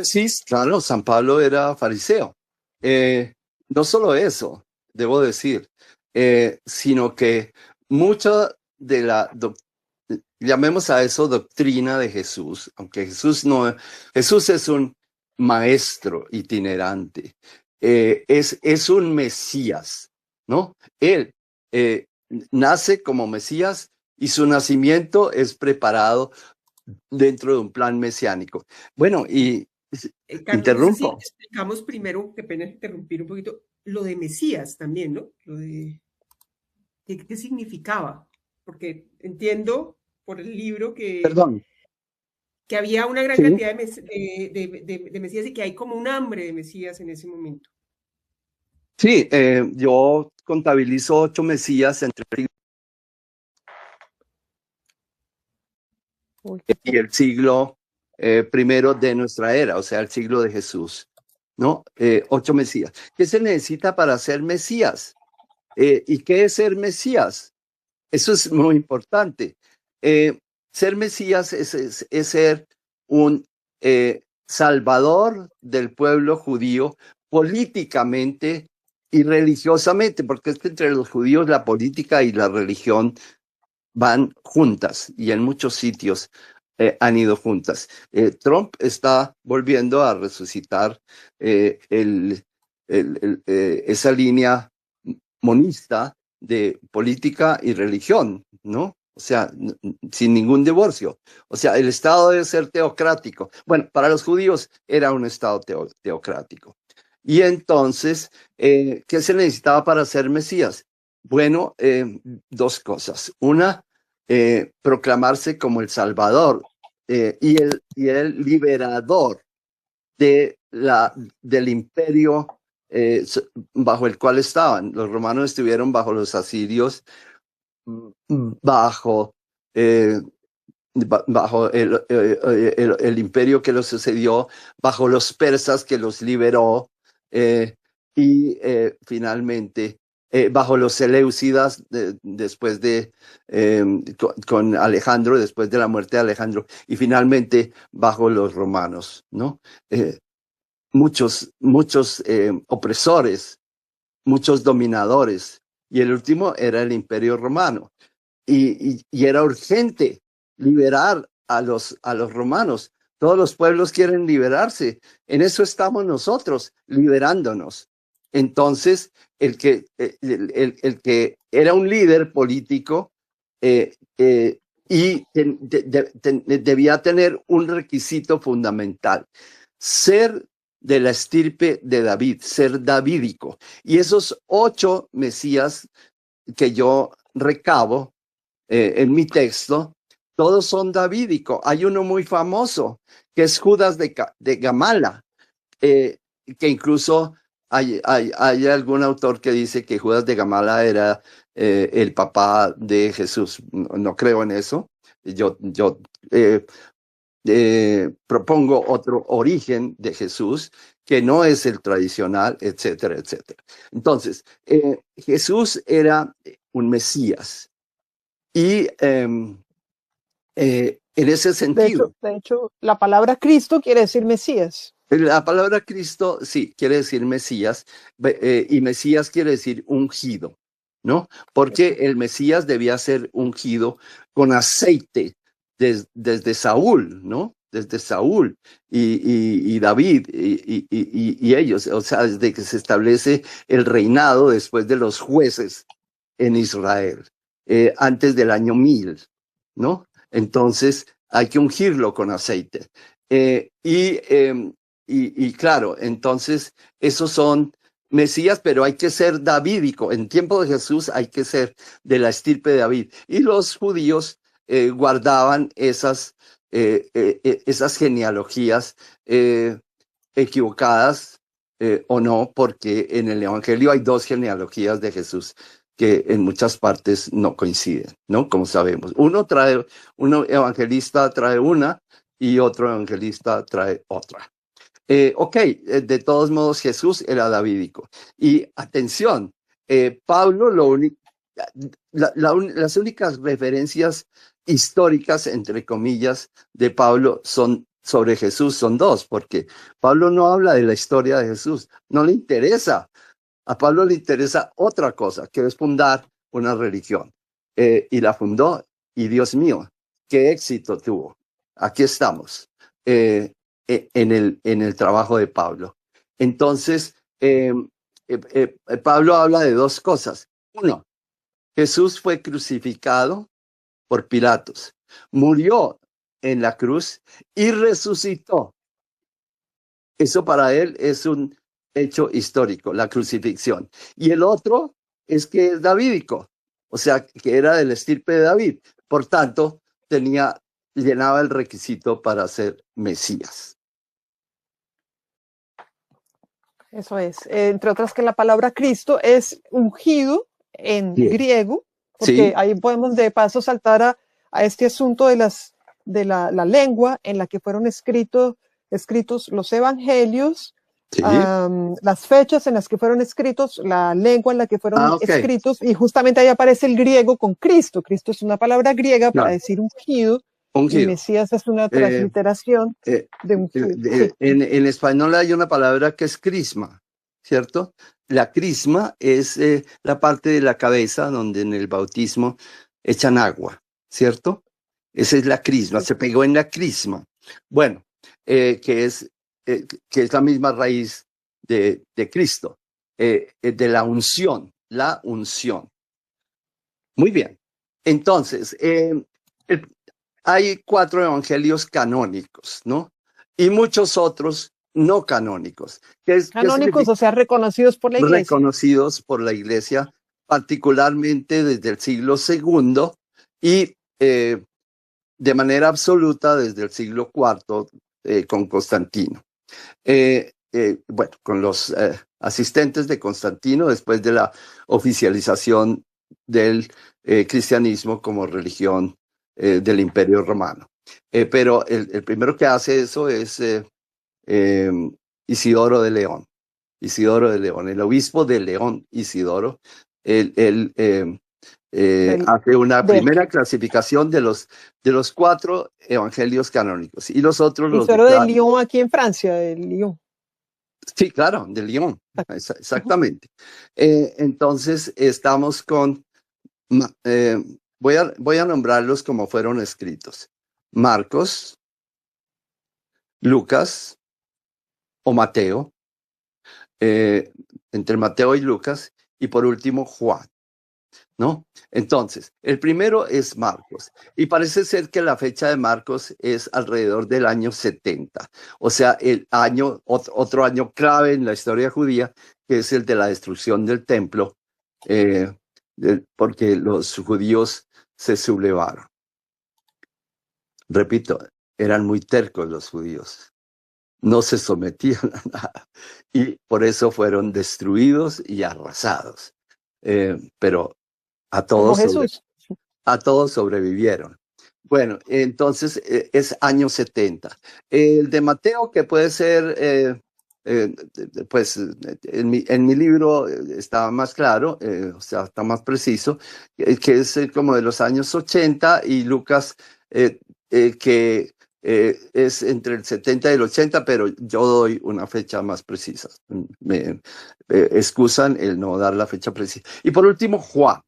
Speaker 2: Sí, claro, San Pablo era fariseo. No solo eso, debo decir, sino que mucha de llamemos a eso doctrina de Jesús, aunque Jesús es un maestro itinerante, es un Mesías, ¿no? Él nace como Mesías y su nacimiento es preparado dentro de un plan mesiánico. Bueno, y
Speaker 3: Carlos,
Speaker 2: interrumpo.
Speaker 3: No sé si explicamos primero, qué pena interrumpir un poquito, lo de Mesías también, ¿no? Lo de qué significaba, porque entiendo por el libro que...
Speaker 2: Perdón.
Speaker 3: que había una gran
Speaker 2: Sí,
Speaker 3: cantidad de Mesías y que hay como un hambre de Mesías en ese momento.
Speaker 2: sí, yo contabilizo 8 Mesías entre el
Speaker 1: Uy,
Speaker 2: y el siglo primero de nuestra era, o sea, el siglo de Jesús, ¿no? 8 Mesías. ¿Qué se necesita para ser Mesías? ¿Y qué es ser Mesías? Eso es muy importante. Ser Mesías es ser un salvador del pueblo judío políticamente y religiosamente, porque es que entre los judíos la política y la religión van juntas y en muchos sitios han ido juntas. Trump está volviendo a resucitar esa línea monista de política y religión, ¿no? O sea, sin ningún divorcio. O sea, el Estado debe ser teocrático. Bueno, para los judíos era un Estado teocrático. Y entonces, ¿qué se necesitaba para ser Mesías? Bueno, 2 cosas. Una, proclamarse como el Salvador y el liberador del imperio bajo el cual estaban. Los romanos estuvieron bajo los asirios, bajo, eh, bajo el imperio que los sucedió, bajo los persas que los liberó, y finalmente bajo los seleucidas después de con Alejandro, después de la muerte de Alejandro, y finalmente bajo los romanos, ¿no? Muchos opresores, muchos dominadores, y el último era el Imperio Romano. Y era urgente liberar a los romanos. Todos los pueblos quieren liberarse. En eso estamos nosotros, liberándonos. Entonces, el que era un líder político y debía tener un requisito fundamental: ser de la estirpe de David, ser davídico. Y esos 8 Mesías que yo recabo en mi texto, todos son davídicos. Hay uno muy famoso, que es Judas de Gamala, que incluso hay algún autor que dice que Judas de Gamala era el papá de Jesús. No creo en eso. Yo propongo otro origen de Jesús que no es el tradicional, etcétera, etcétera. Entonces, Jesús era un Mesías y en ese sentido,
Speaker 1: de hecho, la palabra Cristo quiere decir Mesías.
Speaker 2: la palabra Cristo, sí, quiere decir Mesías, y Mesías quiere decir ungido, ¿no? Porque el Mesías debía ser ungido con aceite desde Saúl, ¿no? Desde Saúl y David y ellos, o sea, desde que se establece el reinado después de los jueces en Israel, antes del año 1000, ¿no? Entonces hay que ungirlo con aceite. Y claro, entonces esos son Mesías, pero hay que ser davídico. En tiempo de Jesús hay que ser de la estirpe de David. Y los judíos guardaban esas genealogías equivocadas o no, porque en el Evangelio hay 2 genealogías de Jesús que en muchas partes no coinciden, ¿no? Como sabemos. Uno evangelista trae una y otro evangelista trae otra. De todos modos, Jesús era davídico. Y atención, Pablo, las únicas referencias históricas, entre comillas, de Pablo sobre Jesús son 2, porque Pablo no habla de la historia de Jesús, no le interesa. A Pablo le interesa otra cosa, que es fundar una religión. Y la fundó, y Dios mío, qué éxito tuvo. Aquí estamos, en el trabajo de Pablo. Entonces, Pablo habla de 2 cosas. Uno, Jesús fue crucificado por Pilatos, murió en la cruz y resucitó. Eso para él es un hecho histórico, la crucifixión. Y el otro es que es davídico, o sea, que era del estirpe de David. Por tanto, tenía llenaba el requisito para ser Mesías.
Speaker 1: Eso es. Entre otras que la palabra Cristo es ungido en
Speaker 2: Bien.
Speaker 1: griego, porque
Speaker 2: Sí,
Speaker 1: ahí podemos de paso saltar a este asunto de la lengua en la que fueron escritos los evangelios,
Speaker 2: sí.
Speaker 1: las fechas en las que fueron escritos, la lengua en la que fueron
Speaker 2: Ok,
Speaker 1: escritos, y justamente ahí aparece el griego con Cristo. Cristo es una palabra griega para
Speaker 2: claro,
Speaker 1: decir ungido, y
Speaker 2: ungido.
Speaker 1: Mesías es una
Speaker 2: Eh,
Speaker 1: transliteración
Speaker 2: eh,
Speaker 1: de ungido. Sí.
Speaker 2: en español hay una palabra que es crisma, ¿cierto? La crisma es la parte de la cabeza donde en el bautismo echan agua, ¿cierto? Esa es la crisma,
Speaker 1: Sí.
Speaker 2: se pegó en la crisma. Bueno, que es la misma raíz de Cristo, de la unción. Muy bien. Entonces, el- hay 4 evangelios canónicos, ¿no? Y muchos otros no canónicos, que
Speaker 1: Canónicos, o sea, reconocidos por la iglesia.
Speaker 2: reconocidos por la Iglesia, particularmente desde el siglo II y de manera absoluta desde el siglo IV con Constantino. Bueno, con los asistentes de Constantino después de la oficialización del cristianismo como religión del Imperio Romano. Pero el primero que hace eso es eh, Isidoro de León. Isidoro de León, el obispo de León, Isidoro, él
Speaker 1: Del,
Speaker 2: hace una
Speaker 1: del
Speaker 2: primera clasificación de los 4 evangelios canónicos y los otros los
Speaker 1: Isidoro de
Speaker 2: declara.
Speaker 1: Lyon aquí en Francia, de Lyon.
Speaker 2: Sí, claro, de León,
Speaker 1: Ujú.
Speaker 2: exactamente. Entonces, estamos con, voy a nombrarlos como fueron escritos. Marcos, Lucas o Mateo, eh, entre Mateo y Lucas, y por último Juan, ¿no? Entonces, el primero es Marcos, y parece ser que la fecha de Marcos es alrededor del año 70, o sea, el año, otro año clave en la historia judía, que es el de la destrucción del templo, eh, porque los judíos se sublevaron. Repito, eran muy tercos los judíos, no se sometían a nada, y por eso fueron destruidos y arrasados. Pero a
Speaker 1: Como
Speaker 2: todos
Speaker 1: Jesús.
Speaker 2: a todos sobrevivieron. Bueno, entonces es año 70. El de Mateo, que puede ser, eh, pues en mi libro está más claro, o sea, está más preciso, que es como de los años 80, y Lucas, que es entre el 70 y el 80, pero yo doy una fecha más precisa. Me excusan el no dar la fecha precisa. Y por último, Juan.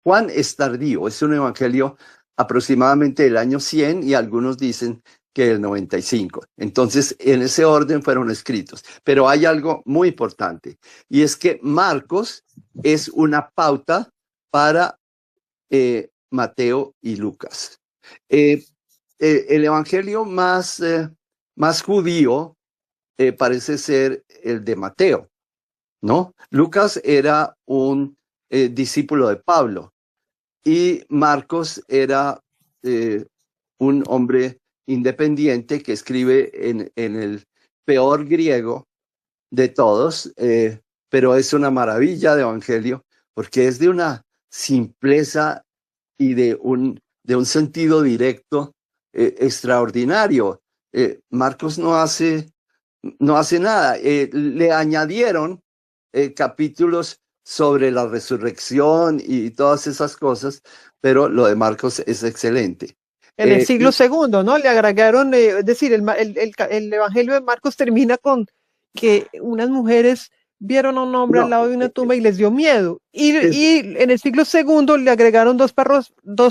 Speaker 2: Juan es tardío, es un evangelio aproximadamente del año 100 y algunos dicen que del 95. Entonces, en ese orden fueron escritos. Pero hay algo muy importante y es que Marcos es una pauta para Mateo y Lucas. El evangelio más judío parece ser el de Mateo, ¿no? Lucas era un discípulo de Pablo y Marcos era un hombre independiente que escribe en el peor griego de todos, pero es una maravilla de evangelio porque es de una simpleza y de un sentido directo extraordinario. Marcos no hace nada. Le añadieron capítulos sobre la resurrección y todas esas cosas, pero lo de Marcos es excelente.
Speaker 1: En el siglo
Speaker 2: Y
Speaker 1: segundo, ¿no? Le agregaron, es decir, el Evangelio de Marcos termina con que unas mujeres vieron a un hombre al
Speaker 2: no,
Speaker 1: lado de una tumba y les dio miedo.
Speaker 2: es,
Speaker 1: Y en el siglo segundo le agregaron dos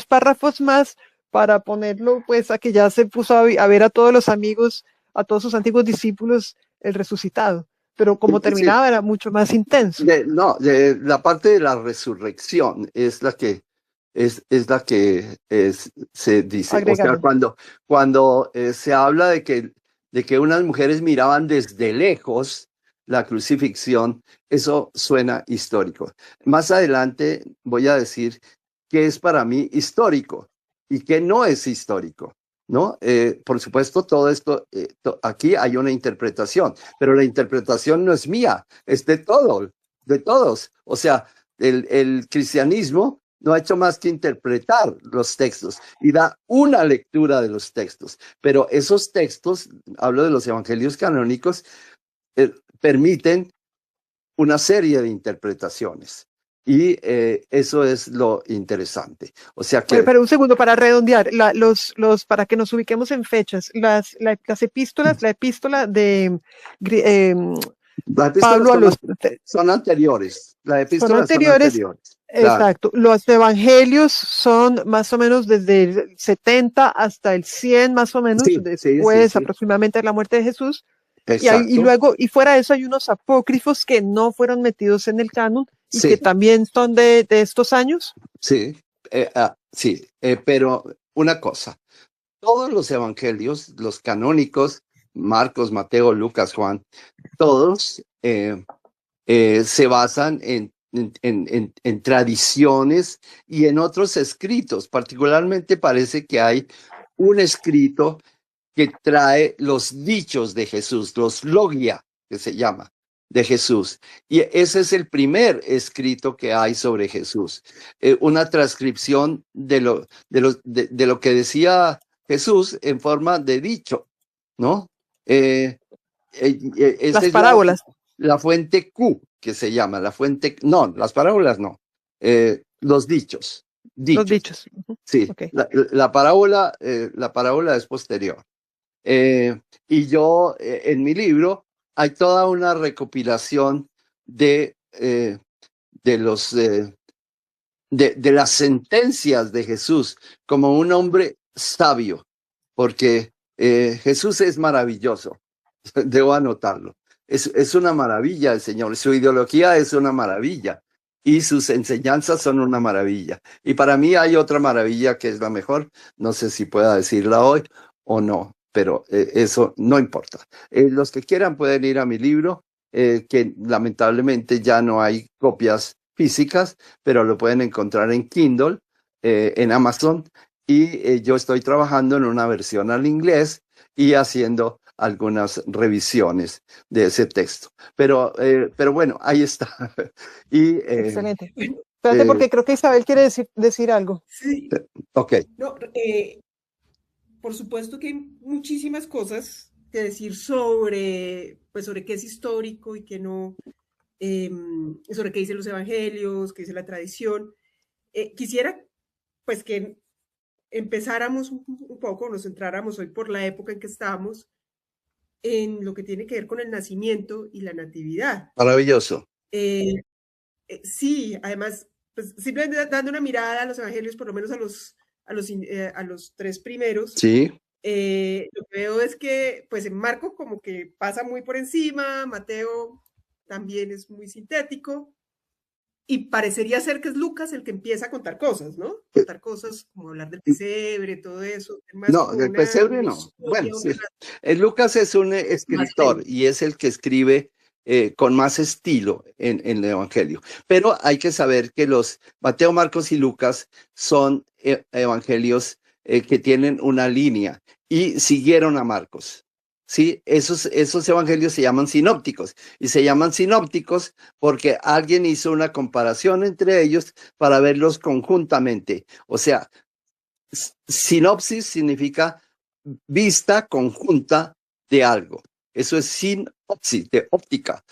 Speaker 1: párrafos más para ponerlo, pues, a que ya se puso a ver a todos los amigos, a todos sus antiguos discípulos, el resucitado. Pero como
Speaker 2: sí,
Speaker 1: terminaba era mucho más intenso.
Speaker 2: no, la parte de la resurrección es la que se dice. O sea,
Speaker 1: Agregaron.
Speaker 2: cuando se habla de que unas mujeres miraban desde lejos la crucifixión, eso suena histórico. Más adelante voy a decir qué es para mí histórico y qué no es histórico, ¿no? Por supuesto, todo esto, aquí hay una interpretación, pero la interpretación no es mía, es de todos. O sea, el cristianismo no ha hecho más que interpretar los textos y da una lectura de los textos, pero esos textos, hablo de los evangelios canónicos, permiten una serie de interpretaciones. Y eso es lo interesante. O sea que...
Speaker 1: Pero un segundo para redondear, para que nos ubiquemos en fechas, las epístolas, la epístola de Pablo a los...
Speaker 2: Son anteriores. Las epístolas
Speaker 1: son anteriores. Exacto. Claro. Los evangelios son más o menos desde el 70 hasta el 100, más o menos, después aproximadamente de la muerte de Jesús. Y luego, y fuera de eso, hay unos apócrifos que no fueron metidos en el canon y que también son de estos años.
Speaker 2: Sí, pero una cosa, todos los evangelios, los canónicos, Marcos, Mateo, Lucas, Juan, todos se basan en tradiciones y en otros escritos. Particularmente parece que hay un escrito que trae los dichos de Jesús, los logia, que se llama, de Jesús. Y ese es el primer escrito que hay sobre Jesús. Una transcripción de lo que decía Jesús en forma de dicho, ¿no?
Speaker 1: Las parábolas.
Speaker 2: La fuente Q, que se llama, la fuente, no, las parábolas no, los dichos.
Speaker 1: Los dichos.
Speaker 2: Sí, okay. La parábola es posterior. Y yo, en mi libro, hay toda una recopilación de las sentencias de Jesús como un hombre sabio, porque Jesús es maravilloso, debo anotarlo. Es una maravilla el Señor, su ideología es una maravilla y sus enseñanzas son una maravilla. Y para mí hay otra maravilla que es la mejor, no sé si pueda decirla hoy o no, pero eso no importa. Los que quieran pueden ir a mi libro, que lamentablemente ya no hay copias físicas, pero lo pueden encontrar en Kindle, en Amazon, y yo estoy trabajando en una versión al inglés y haciendo algunas revisiones de ese texto. Pero bueno, ahí está.
Speaker 1: Excelente. Espérate, porque creo que Isabel quiere decir algo.
Speaker 3: Sí.
Speaker 2: Ok.
Speaker 3: No, por supuesto que hay muchísimas cosas que decir sobre qué es histórico y qué no, sobre qué dicen los evangelios, qué dice la tradición. Quisiera, pues, que empezáramos un poco, nos centráramos hoy por la época en que estamos, en lo que tiene que ver con el nacimiento y la natividad.
Speaker 2: Maravilloso.
Speaker 3: Sí, además, pues, simplemente dando una mirada a los evangelios, por lo menos a los tres primeros.
Speaker 2: Sí.
Speaker 3: Lo que veo es que, pues, en Marco como que pasa muy por encima, Mateo también es muy sintético, y parecería ser que es Lucas el que empieza a contar cosas, ¿no? Contar cosas como hablar del pesebre, todo eso.
Speaker 2: No, del pesebre no. Bueno, sí. Lucas es un escritor y es el que escribe con más estilo en el Evangelio. Pero hay que saber que los Mateo, Marcos y Lucas son evangelios que tienen una línea y siguieron a Marcos. Sí, esos evangelios se llaman sinópticos y se llaman sinópticos porque alguien hizo una comparación entre ellos para verlos conjuntamente. O sea, sinopsis significa vista conjunta de algo. Eso es sinopsis, de óptica.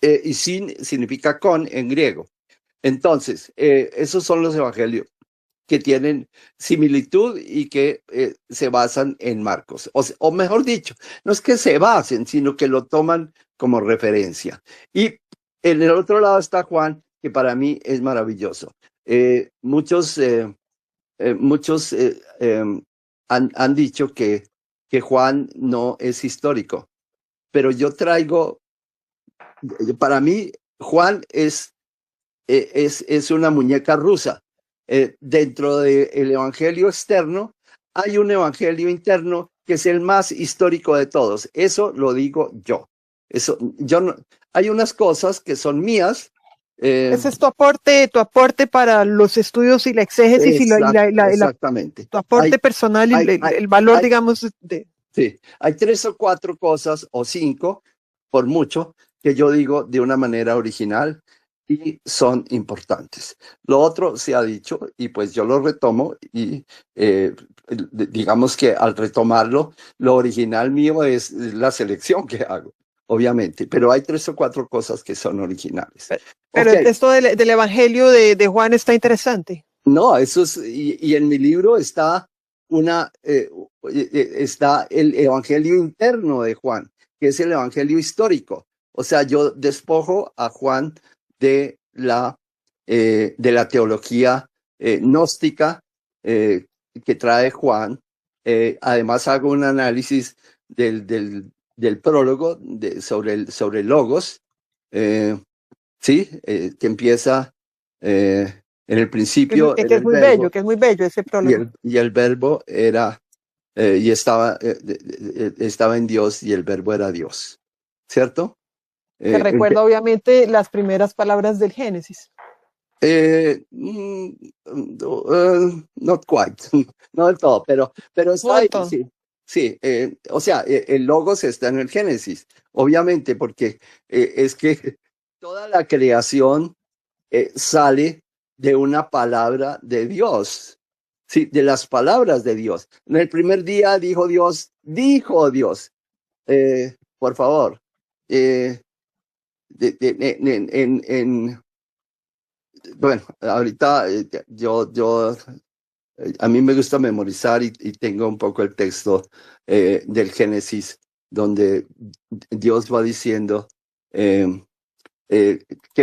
Speaker 2: Y sin significa con en griego. Entonces, esos son los evangelios que tienen similitud y que se basan en Marcos. O mejor dicho, no es que se basen, sino que lo toman como referencia. Y en el otro lado está Juan, que para mí es maravilloso. Muchos han dicho que Juan no es histórico, pero yo traigo, para mí, Juan es una muñeca rusa. Dentro del evangelio externo hay un evangelio interno que es el más histórico de todos. Eso lo digo yo. Hay unas cosas que son mías,
Speaker 1: Ese es tu aporte para los estudios y la exégesis
Speaker 2: Exactamente.
Speaker 1: tu aporte personal y el valor, digamos, de...
Speaker 2: Sí, hay 3 o 4 cosas, o 5, por mucho, que yo digo de una manera original y son importantes. Lo otro se ha dicho y pues yo lo retomo y digamos que al retomarlo, lo original mío es la selección que hago, obviamente, pero hay 3 o 4 cosas que son originales.
Speaker 1: Pero
Speaker 2: Okay.
Speaker 1: esto del Evangelio de Juan está interesante.
Speaker 2: No, eso es, y en mi libro está está el evangelio interno de Juan, que es el evangelio histórico. O sea, yo despojo a Juan de la teología gnóstica que trae Juan. Además hago un análisis del prólogo sobre el Logos, sí, que empieza en el principio
Speaker 1: Que es muy bello ese prólogo.
Speaker 2: y el verbo era y estaba en Dios y el verbo era Dios, ¿cierto?
Speaker 1: Que recuerda obviamente las primeras palabras del Génesis.
Speaker 2: Not quite, no del todo, pero está ahí, sí, o sea, el Logos está en el Génesis, obviamente, porque es que toda la creación sale de una palabra de Dios, sí, de las palabras de Dios. En el primer día dijo Dios, por favor, bueno, ahorita a mí me gusta memorizar y tengo un poco el texto del Génesis, donde Dios va diciendo qué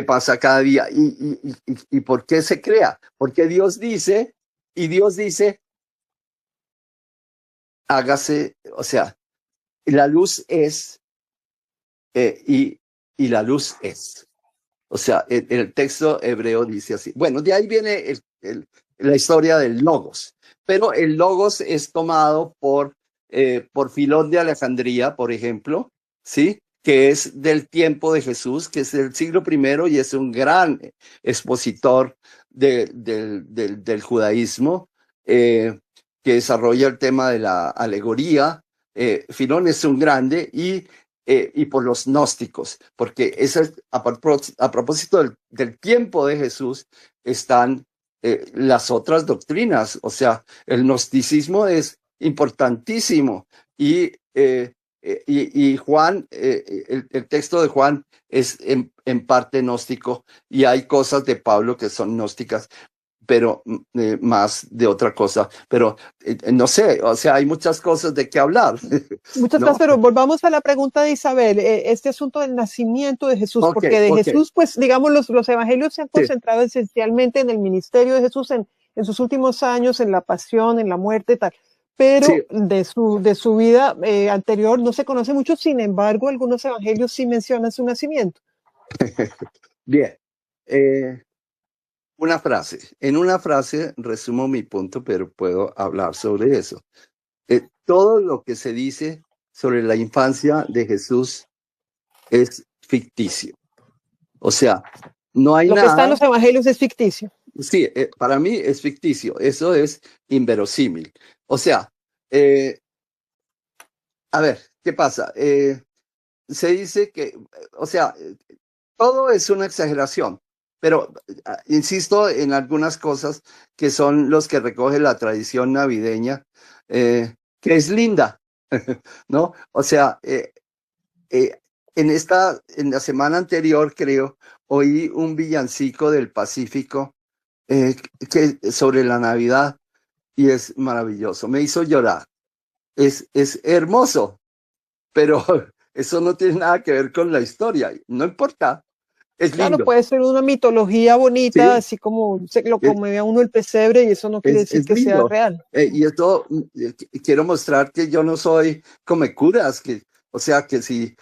Speaker 2: pasa cada día y por qué se crea. Porque Dios dice, hágase, o sea, la luz es y la luz es. O sea, el texto hebreo dice así. Bueno, de ahí viene la historia del Logos. Pero el Logos es tomado por Filón de Alejandría, por ejemplo, ¿sí? Que es del tiempo de Jesús, que es del siglo I y es un gran expositor del judaísmo, que desarrolla el tema de la alegoría. Filón es un grande y por los gnósticos, porque eso es, a propósito del tiempo de Jesús están las otras doctrinas, o sea, el gnosticismo es importantísimo y Juan, el texto de Juan es en parte gnóstico y hay cosas de Pablo que son gnósticas, pero más de otra cosa, pero no sé, o sea, hay muchas cosas de qué hablar.
Speaker 1: Muchas cosas, pero volvamos a la pregunta de Isabel, este asunto del nacimiento de Jesús, porque de Jesús, pues digamos, los evangelios se han concentrado esencialmente en el ministerio de Jesús en sus últimos años, en la pasión, en la muerte, tal, pero de su vida anterior no se conoce mucho, sin embargo, algunos evangelios sí mencionan su nacimiento.
Speaker 2: Bien. En una frase resumo mi punto, pero puedo hablar sobre eso. Todo lo que se dice sobre la infancia de Jesús es ficticio. O sea, no hay nada.
Speaker 1: Lo que está en los evangelios es ficticio.
Speaker 2: Sí, para mí es ficticio. Eso es inverosímil. O sea, a ver, ¿qué pasa? Se dice que, o sea, todo es una exageración. Pero insisto en algunas cosas que son los que recoge la tradición navideña, que es linda, ¿no? O sea, en la semana anterior, creo, oí un villancico del Pacífico sobre la Navidad y es maravilloso. Me hizo llorar. Es hermoso, pero eso no tiene nada que ver con la historia. No importa. Es lindo.
Speaker 1: Claro, puede ser una mitología bonita, así como lo come uno el pesebre, y eso no quiere decir que sea real.
Speaker 2: Y esto quiero mostrar que yo no soy come curas, o sea, que si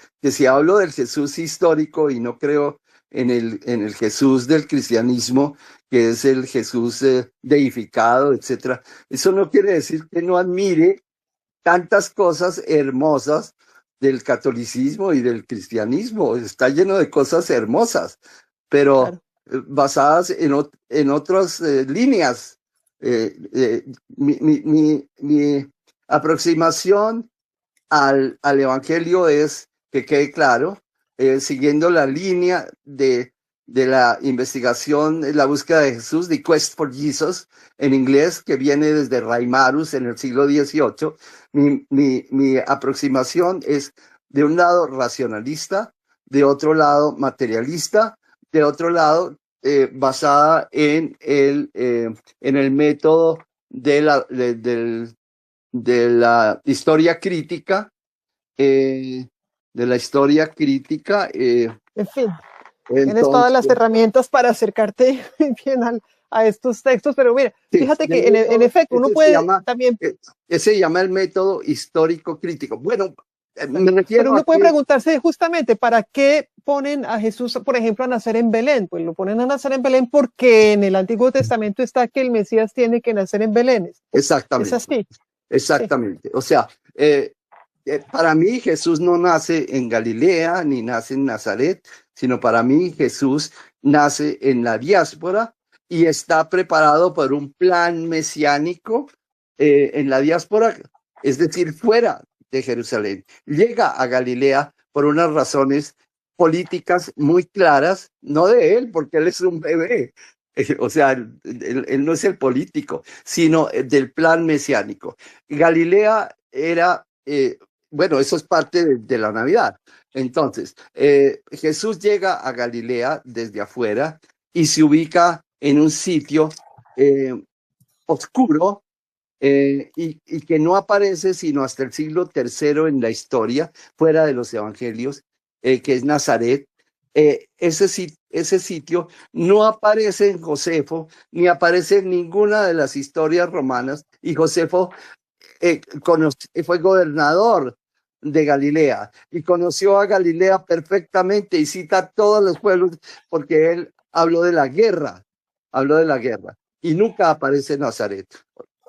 Speaker 2: hablo del Jesús histórico y no creo en el Jesús del cristianismo, que es el Jesús deificado, etcétera, eso no quiere decir que no admire tantas cosas hermosas del catolicismo y del cristianismo. Está lleno de cosas hermosas, pero basadas en otras líneas. Mi aproximación al Evangelio es, que quede claro, siguiendo la línea de la investigación, la búsqueda de Jesús, The Quest for Jesus, en inglés, que viene desde Reimarus en el siglo XVIII. Mi aproximación es, de un lado, racionalista, de otro lado, materialista, de otro lado, basada en el método de la historia crítica, en
Speaker 1: fin, tienes todas las
Speaker 2: entonces,
Speaker 1: herramientas para acercarte bien a estos textos, pero mira,
Speaker 2: sí,
Speaker 1: fíjate que en efecto uno
Speaker 2: ese
Speaker 1: puede también,
Speaker 2: se llama el método histórico crítico. Bueno, me
Speaker 1: pero
Speaker 2: refiero
Speaker 1: uno
Speaker 2: a
Speaker 1: puede
Speaker 2: que,
Speaker 1: preguntarse justamente para qué ponen a Jesús, por ejemplo, a nacer en Belén. Pues lo ponen a nacer en Belén porque en el Antiguo Testamento está que el Mesías tiene que nacer en Belén. Es así.
Speaker 2: exactamente. O sea, para mí Jesús no nace en Galilea ni nace en Nazaret, sino para mí Jesús nace en la diáspora y está preparado por un plan mesiánico en la diáspora, es decir, fuera de Jerusalén. Llega a Galilea por unas razones políticas muy claras, no de él, porque él es un bebé. O sea, él no es el político, sino del plan mesiánico. Galilea era, bueno, eso es parte de la Navidad. Entonces, Jesús llega a Galilea desde afuera y se ubica en un sitio oscuro, y que no aparece sino hasta el siglo III en la historia, fuera de los evangelios, que es Nazaret. Ese sitio no aparece en Josefo, ni aparece en ninguna de las historias romanas, y Josefo fue gobernador de Galilea y conoció a Galilea perfectamente y cita todos los pueblos porque él habló de la guerra y nunca aparece Nazaret.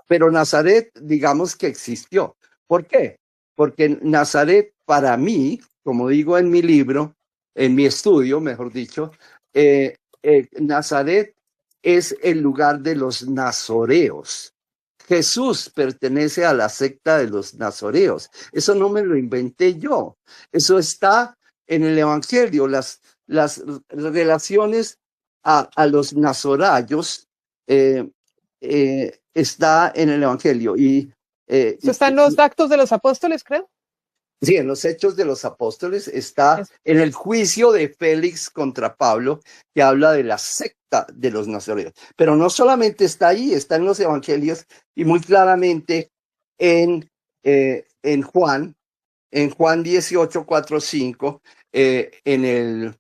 Speaker 2: Pero Nazaret, digamos que existió. ¿Por qué? Porque Nazaret, para mí, como digo en mi libro, en mi estudio, mejor dicho, Nazaret es el lugar de los nazoreos. Jesús pertenece a la secta de los nazoreos. Eso no me lo inventé yo. Eso está en el Evangelio. Las relaciones a los nazorayos está en el Evangelio.
Speaker 1: Eso está en los Actos de los Apóstoles, creo.
Speaker 2: Sí, en los Hechos de los Apóstoles está en el juicio de Félix contra Pablo, que habla de la secta de los nazoreos. Pero no solamente está ahí, está en los Evangelios y muy claramente en Juan 18, 4, 5, en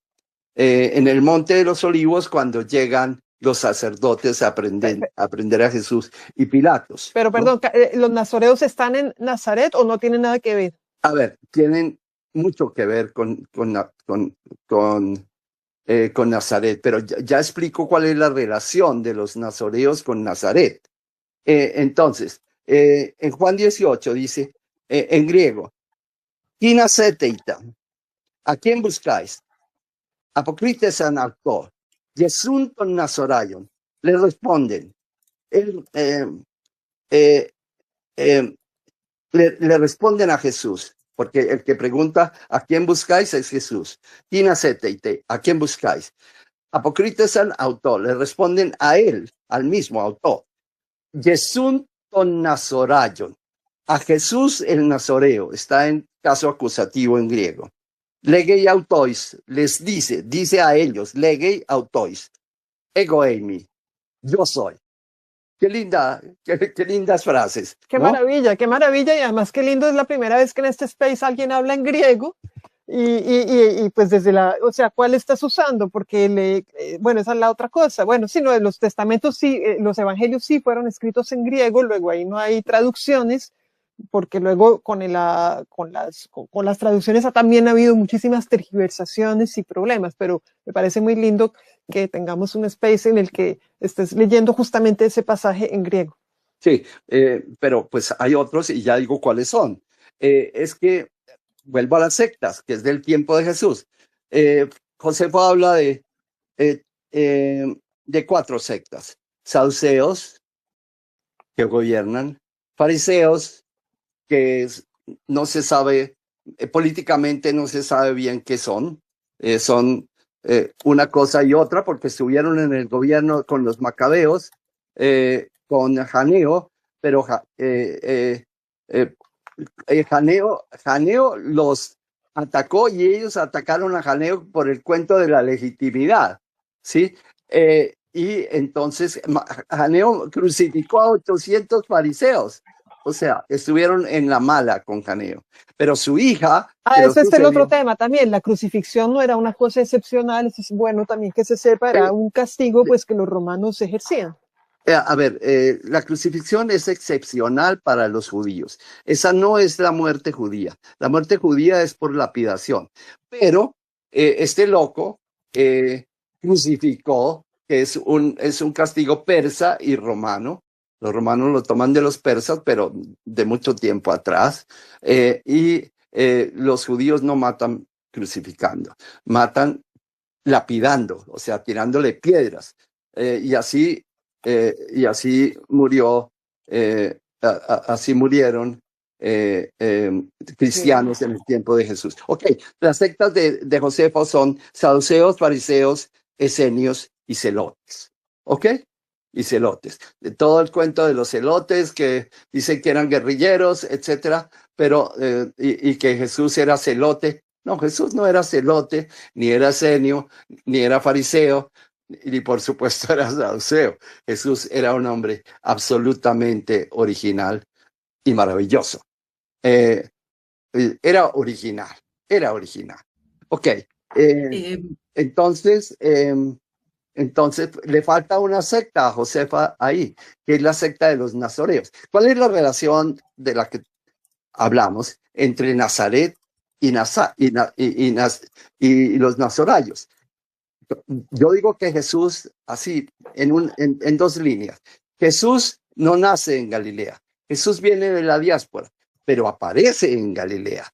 Speaker 2: el Monte de los Olivos, cuando llegan los sacerdotes a aprender a Jesús y Pilatos.
Speaker 1: Pero perdón, ¿no? ¿Los nazoreos están en Nazaret o no tienen nada que ver?
Speaker 2: A ver, tienen mucho que ver con Nazaret, pero ya explico cuál es la relación de los nazoreos con Nazaret. Entonces, en Juan 18 dice, en griego, ¿quién seteita? ¿A quién buscáis? Apócritas anarcó, Jesús con Nazorayon. Le responden, le responden a Jesús, porque el que pregunta ¿a quién buscáis? Es Jesús. ¿Quién aceite? ¿A quién buscáis? Apócritas an autor, le responden a él, al mismo autor. Jesús con Nazorayon. A Jesús el Nazoreo, está en caso acusativo en griego. Legei autois, les dice a ellos, legei autois, ego eimi, yo soy. Qué lindas frases.
Speaker 1: Qué
Speaker 2: ¿no?
Speaker 1: qué maravilla. Y además qué lindo, es la primera vez que en este space alguien habla en griego. Y pues desde o sea, ¿cuál estás usando? Porque bueno, esa es la otra cosa. Bueno, sí, no, los testamentos sí, los evangelios sí fueron escritos en griego, luego ahí no hay traducciones, porque luego con las traducciones también ha habido muchísimas tergiversaciones y problemas, pero me parece muy lindo que tengamos un space en el que estés leyendo justamente ese pasaje en griego.
Speaker 2: Sí, pero pues hay otros y ya digo cuáles son. Es que vuelvo a las sectas, que es del tiempo de Jesús. Josefo habla de de 4 sectas: saduceos, que gobiernan; fariseos, que no se sabe, políticamente no se sabe bien qué son. Son una cosa y otra, porque estuvieron en el gobierno con los macabeos, con Janeo, pero Janeo los atacó y ellos atacaron a Janeo por el cuento de la legitimidad, ¿sí? Y entonces Janeo crucificó a 800 fariseos. O sea, estuvieron en la mala con Janeo. Pero su hija...
Speaker 1: Ese es el otro tema también. La crucifixión no era una cosa excepcional. Es bueno también que se sepa, era un castigo pues que los romanos ejercían.
Speaker 2: A ver, la crucifixión es excepcional para los judíos. Esa no es la muerte judía. La muerte judía es por lapidación. Pero este loco crucificó, que es un castigo persa y romano. Los romanos lo toman de los persas, pero de mucho tiempo atrás. Y los judíos no matan crucificando, matan lapidando, o sea, tirándole piedras. Y así murió, así murieron cristianos en el tiempo de Jesús. Ok, las sectas de Josefo son saduceos, fariseos, esenios y celotes. ¿Ok? Y celotes. De todo el cuento de los celotes que dicen que eran guerrilleros, etcétera, pero y que Jesús era celote. No, Jesús no era celote, ni era esenio, ni era fariseo, y por supuesto era saduceo. Jesús era un hombre absolutamente original y maravilloso. Era original. Ok. Entonces le falta una secta a Josefa ahí, que es la secta de los nazoreos. ¿Cuál es la relación de la que hablamos entre Nazaret y los nazorayos? Yo digo que Jesús, así, en 2 líneas. Jesús no nace en Galilea. Jesús viene de la diáspora, pero aparece en Galilea.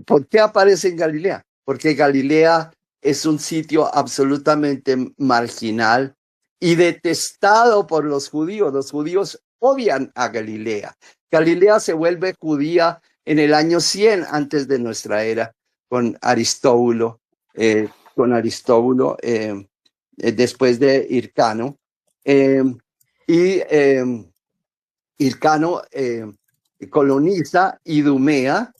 Speaker 2: ¿Por qué aparece en Galilea? Porque Galilea es un sitio absolutamente marginal y detestado por los judíos. Los judíos odian a Galilea. Galilea se vuelve judía en el año 100 antes de nuestra era, con Aristóbulo, después de Hircano. Hircano coloniza Idumea,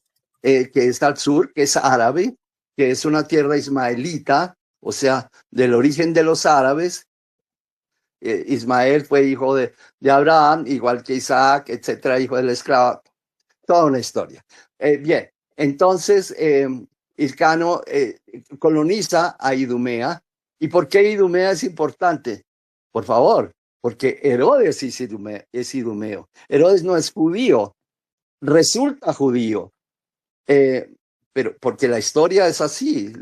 Speaker 2: que es al sur, que es árabe, que es una tierra ismaelita, o sea, del origen de los árabes. Ismael fue hijo de Abraham, igual que Isaac, etcétera, hijo de la esclava. Toda una historia. Bien, entonces Hircano coloniza a Idumea. ¿Y por qué Idumea es importante? Por favor, porque Herodes es idumeo. Herodes no es judío, resulta judío. Pero porque la historia es así.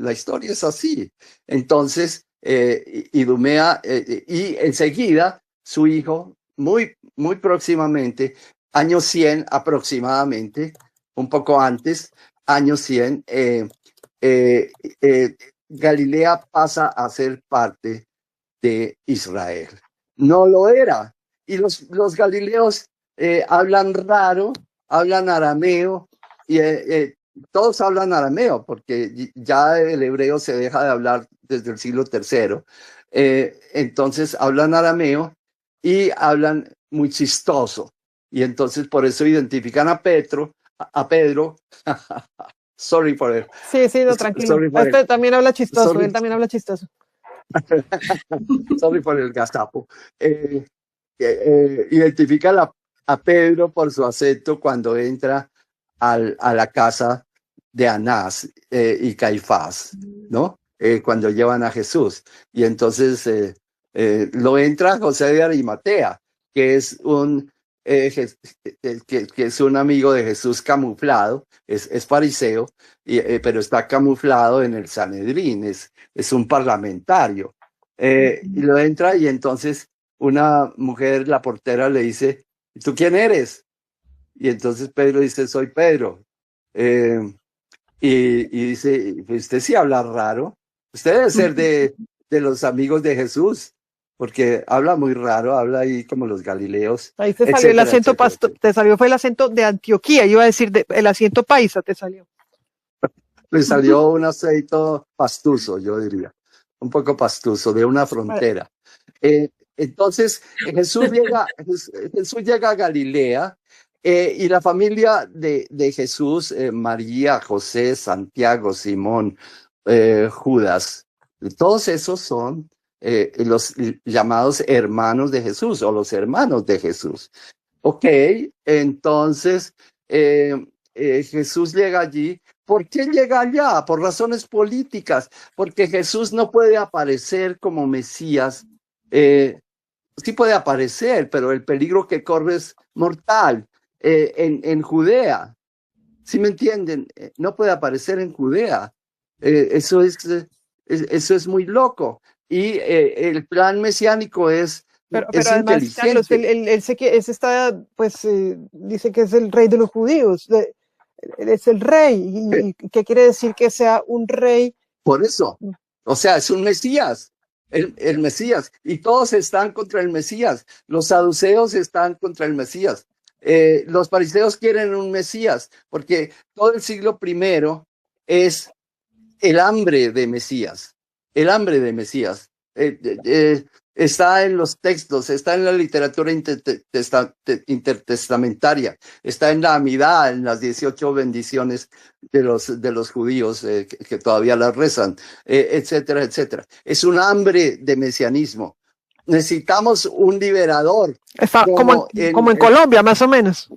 Speaker 2: Entonces, Idumea, y enseguida su hijo, muy, muy próximamente, año 100 aproximadamente, un poco antes, año 100, Galilea pasa a ser parte de Israel. No lo era. Y los galileos hablan raro, hablan arameo, y todos hablan arameo, porque ya el hebreo se deja de hablar desde el siglo III. Entonces hablan arameo y hablan muy chistoso. Y entonces por eso identifican a Pedro. Sorry for it.
Speaker 1: Sí, no, tranquilo. Este también habla chistoso, él también habla chistoso.
Speaker 2: Sorry por el gastapo. Identifica a Pedro por su acento cuando entra a la casa de Anás y Caifás, ¿no? Cuando llevan a Jesús. Y entonces lo entra José de Arimatea, que es que es un amigo de Jesús camuflado, es fariseo, pero está camuflado en el Sanedrín, es un parlamentario. Y lo entra y entonces una mujer, la portera, le dice: ¿tú quién eres? Y entonces Pedro dice: soy Pedro. Y dice: usted sí habla raro, usted debe ser de los amigos de Jesús, porque habla muy raro, habla ahí como los galileos.
Speaker 1: Ahí te salió el acento, te salió fue el acento de Antioquía, iba a decir el acento paisa te salió.
Speaker 2: Le salió un acento pastuso, yo diría, un poco pastuso, de una frontera. Entonces, Jesús llega a Galilea, y la familia de Jesús, María, José, Santiago, Simón, Judas, todos esos son los llamados hermanos de Jesús o los hermanos de Jesús. Ok, entonces Jesús llega allí. ¿Por qué llega allá? Por razones políticas, porque Jesús no puede aparecer como Mesías. Sí puede aparecer, pero el peligro que corre es mortal en Judea. ¿Sí me entienden? No puede aparecer en Judea. Eso es muy loco. Y el plan mesiánico es
Speaker 1: pero además,
Speaker 2: inteligente.
Speaker 1: Carlos, él sé que está, pues, dice que es el rey de los judíos. Él es el rey. ¿Y qué quiere decir que sea un rey?
Speaker 2: Por eso. O sea, es un Mesías. El Mesías. Y todos están contra el Mesías. Los saduceos están contra el Mesías. Los fariseos quieren un Mesías, porque todo el siglo I es el hambre de Mesías. El hambre de Mesías. Está en los textos, está en la literatura intertestamentaria, está en la Amidá, en las 18 bendiciones de los judíos que todavía las rezan, etcétera, etcétera. Es un hambre de mesianismo. Necesitamos un liberador.
Speaker 1: Como en Colombia, más o menos.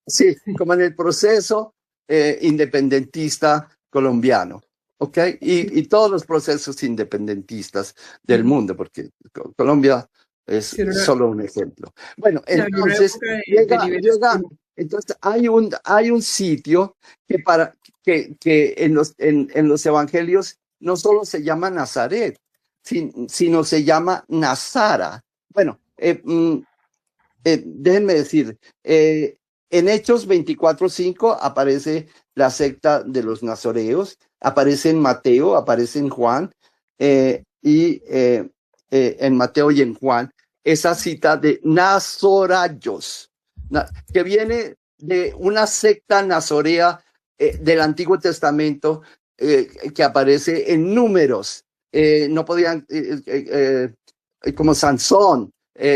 Speaker 2: Sí, como en el proceso independentista colombiano. ¿Ok? Y todos los procesos independentistas del mundo, porque Colombia es solo un ejemplo. Bueno, entonces entonces hay un sitio que en los evangelios no solo se llama Nazaret, sino se llama Nazara. Bueno, déjenme decir, en Hechos 24:5 aparece la secta de los nazoreos, aparece en Mateo, aparece en Juan, y en Mateo y en Juan, esa cita de nazorayos, que viene de una secta nazorea del Antiguo Testamento, que aparece en Números. No podían, como Sansón,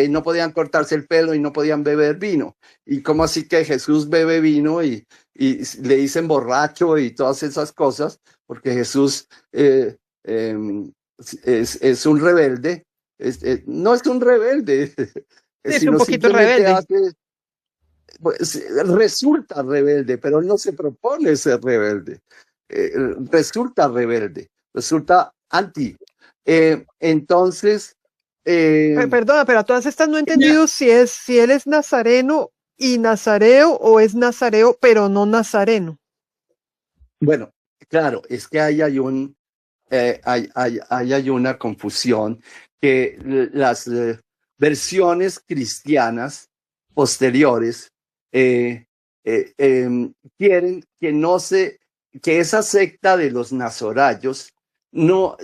Speaker 2: no podían cortarse el pelo y no podían beber vino. Y como así que Jesús bebe vino y le dicen borracho y todas esas cosas, porque Jesús es un rebelde. No es un rebelde,
Speaker 1: es un poquito rebelde.
Speaker 2: Pues, resulta rebelde, pero él no se propone ser rebelde. Resulta rebelde, resulta anti. Entonces,
Speaker 1: perdona, pero a todas estas no he entendido si él es nazareno y nazareo o es nazareo pero no nazareno.
Speaker 2: Bueno, claro, es que hay una confusión, que las versiones cristianas posteriores quieren que esa secta de los nazorayos no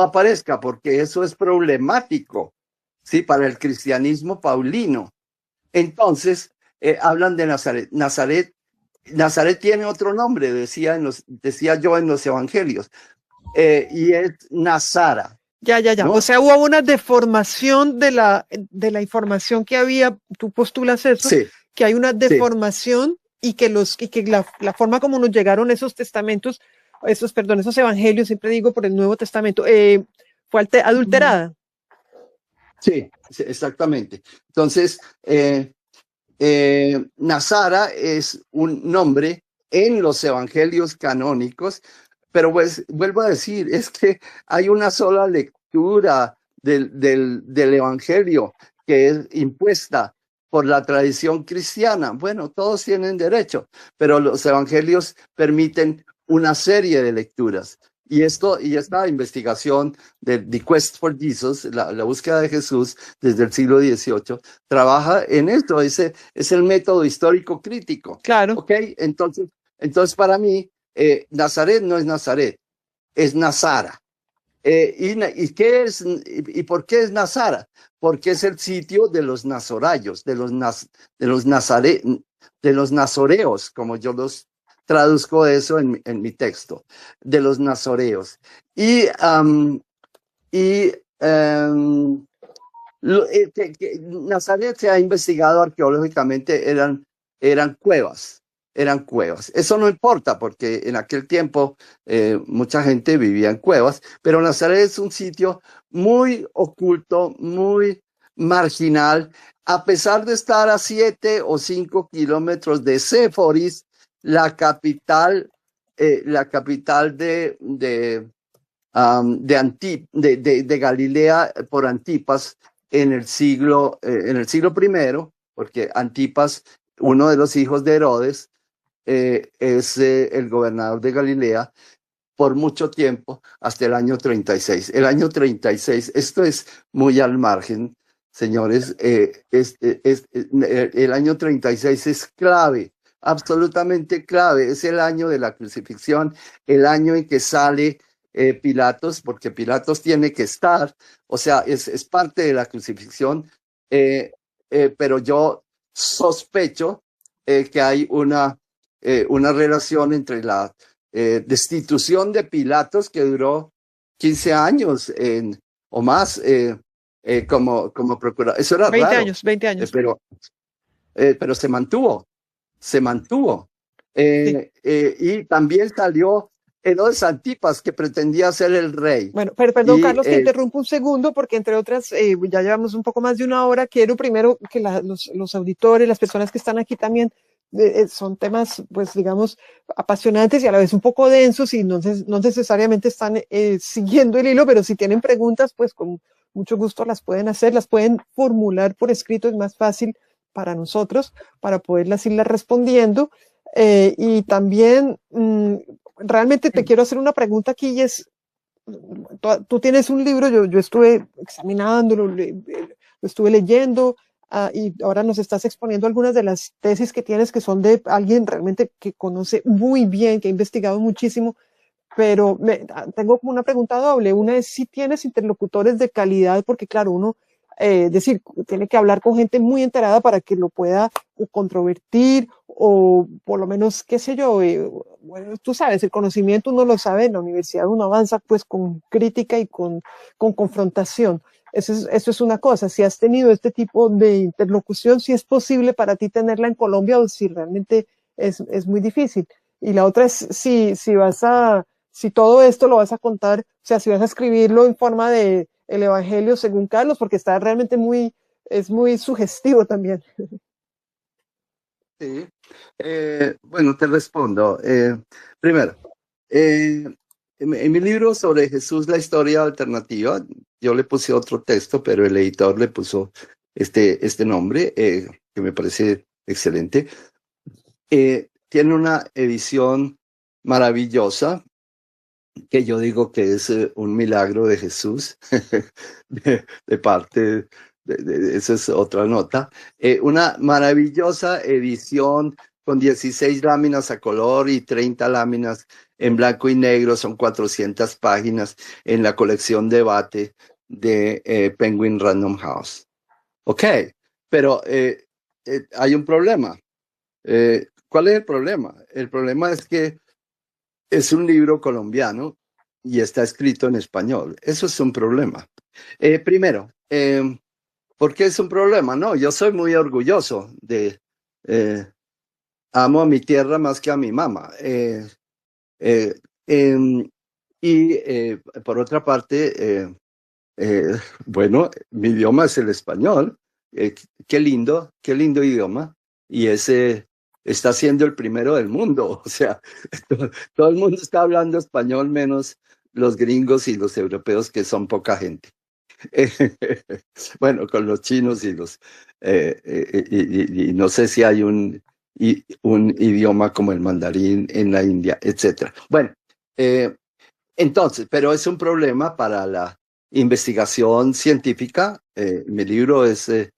Speaker 2: aparezca, porque eso es problemático, ¿sí? Para el cristianismo paulino. Entonces, hablan de Nazaret. Nazaret tiene otro nombre, decía yo en los evangelios, y es Nazara.
Speaker 1: Ya. ¿No? O sea, hubo una deformación de la información que había, tú postulas eso, sí, que hay una deformación, sí, y que la forma como nos llegaron esos testamentos, esos evangelios, siempre digo por el Nuevo Testamento, fue adulterada.
Speaker 2: Sí, exactamente. Entonces, Nazara es un nombre en los evangelios canónicos, pero pues vuelvo a decir, es que hay una sola lectura del evangelio que es impuesta por la tradición cristiana. Bueno, todos tienen derecho, pero los evangelios permiten una serie de lecturas. Y esta investigación de The Quest for Jesus, la búsqueda de Jesús desde el siglo XVIII, trabaja en esto. Ese es el método histórico crítico.
Speaker 1: Claro.
Speaker 2: ¿Ok? Entonces para mí, Nazaret no es Nazaret, es Nazara. ¿Y qué es, y por qué es Nazara? Porque es el sitio de los nazorayos, de los nazoreos, como yo los traduzco eso en mi texto, de los nazoreos. Y, Nazaret se ha investigado arqueológicamente, eran cuevas. Eran cuevas. Eso no importa porque en aquel tiempo mucha gente vivía en cuevas, pero Nazaret es un sitio muy oculto, muy marginal, a pesar de estar a 7 o 5 kilómetros de Séforis, la capital de Galilea por Antipas en el siglo I, porque Antipas, uno de los hijos de Herodes, es el gobernador de Galilea por mucho tiempo, hasta el año 36. El año 36, esto es muy al margen, señores, el año 36 es clave, absolutamente clave, es el año de la crucifixión, el año en que sale Pilatos, porque Pilatos tiene que estar, o sea, es parte de la crucifixión, pero yo sospecho que hay una relación entre la destitución de Pilatos, que duró 15 años o más como procurador. Eso era
Speaker 1: 20
Speaker 2: raro,
Speaker 1: años, 20 años.
Speaker 2: pero se mantuvo.
Speaker 1: Sí.
Speaker 2: Y también salió Herodes Antipas, que pretendía ser el rey.
Speaker 1: Bueno, pero perdón,
Speaker 2: Y,
Speaker 1: Carlos, te interrumpo un segundo porque entre otras, ya llevamos un poco más de una hora. Quiero primero que los auditores, las personas que están aquí también, son temas, pues digamos, apasionantes y a la vez un poco densos y no necesariamente están siguiendo el hilo, pero si tienen preguntas, pues con mucho gusto las pueden hacer, las pueden formular por escrito, es más fácil para nosotros, para poderlas irlas respondiendo. Y también, realmente te quiero hacer una pregunta aquí y es, tú tienes un libro, yo estuve examinándolo, lo estuve leyendo, y ahora nos estás exponiendo algunas de las tesis que tienes que son de alguien realmente que conoce muy bien, que ha investigado muchísimo, pero tengo como una pregunta doble. Una es si tienes interlocutores de calidad, porque claro, uno, decir, tiene que hablar con gente muy enterada para que lo pueda controvertir o por lo menos, qué sé yo, bueno, tú sabes, el conocimiento uno lo sabe, en la universidad uno avanza pues con crítica y con confrontación. Eso es una cosa. Si has tenido este tipo de interlocución, si es posible para ti tenerla en Colombia o si realmente es muy difícil. Y la otra es si todo esto lo vas a contar, o sea, si vas a escribirlo en forma de el Evangelio según Carlos, porque está realmente es muy sugestivo también.
Speaker 2: Sí. Bueno, te respondo. Primero, en mi libro sobre Jesús, la historia alternativa, yo le puse otro texto, pero el editor le puso este nombre, que me parece excelente. Tiene una edición maravillosa, que yo digo que es un milagro de Jesús, de parte, esa es otra nota, una maravillosa edición con 16 láminas a color y 30 láminas en blanco y negro, son 400 páginas en la colección Debate de Penguin Random House. Ok, pero hay un problema. ¿Cuál es el problema? El problema es que es un libro colombiano y está escrito en español. Eso es un problema. Primero, ¿por qué es un problema? No, yo soy muy orgulloso amo a mi tierra más que a mi mamá. Y por otra parte, bueno, mi idioma es el español. Qué lindo idioma. Y ese está siendo el primero del mundo. O sea, todo el mundo está hablando español menos los gringos y los europeos, que son poca gente. Bueno, con los chinos y y no sé si hay un idioma como el mandarín en la India, etcétera. Bueno, entonces, pero es un problema para la investigación científica. Mi libro se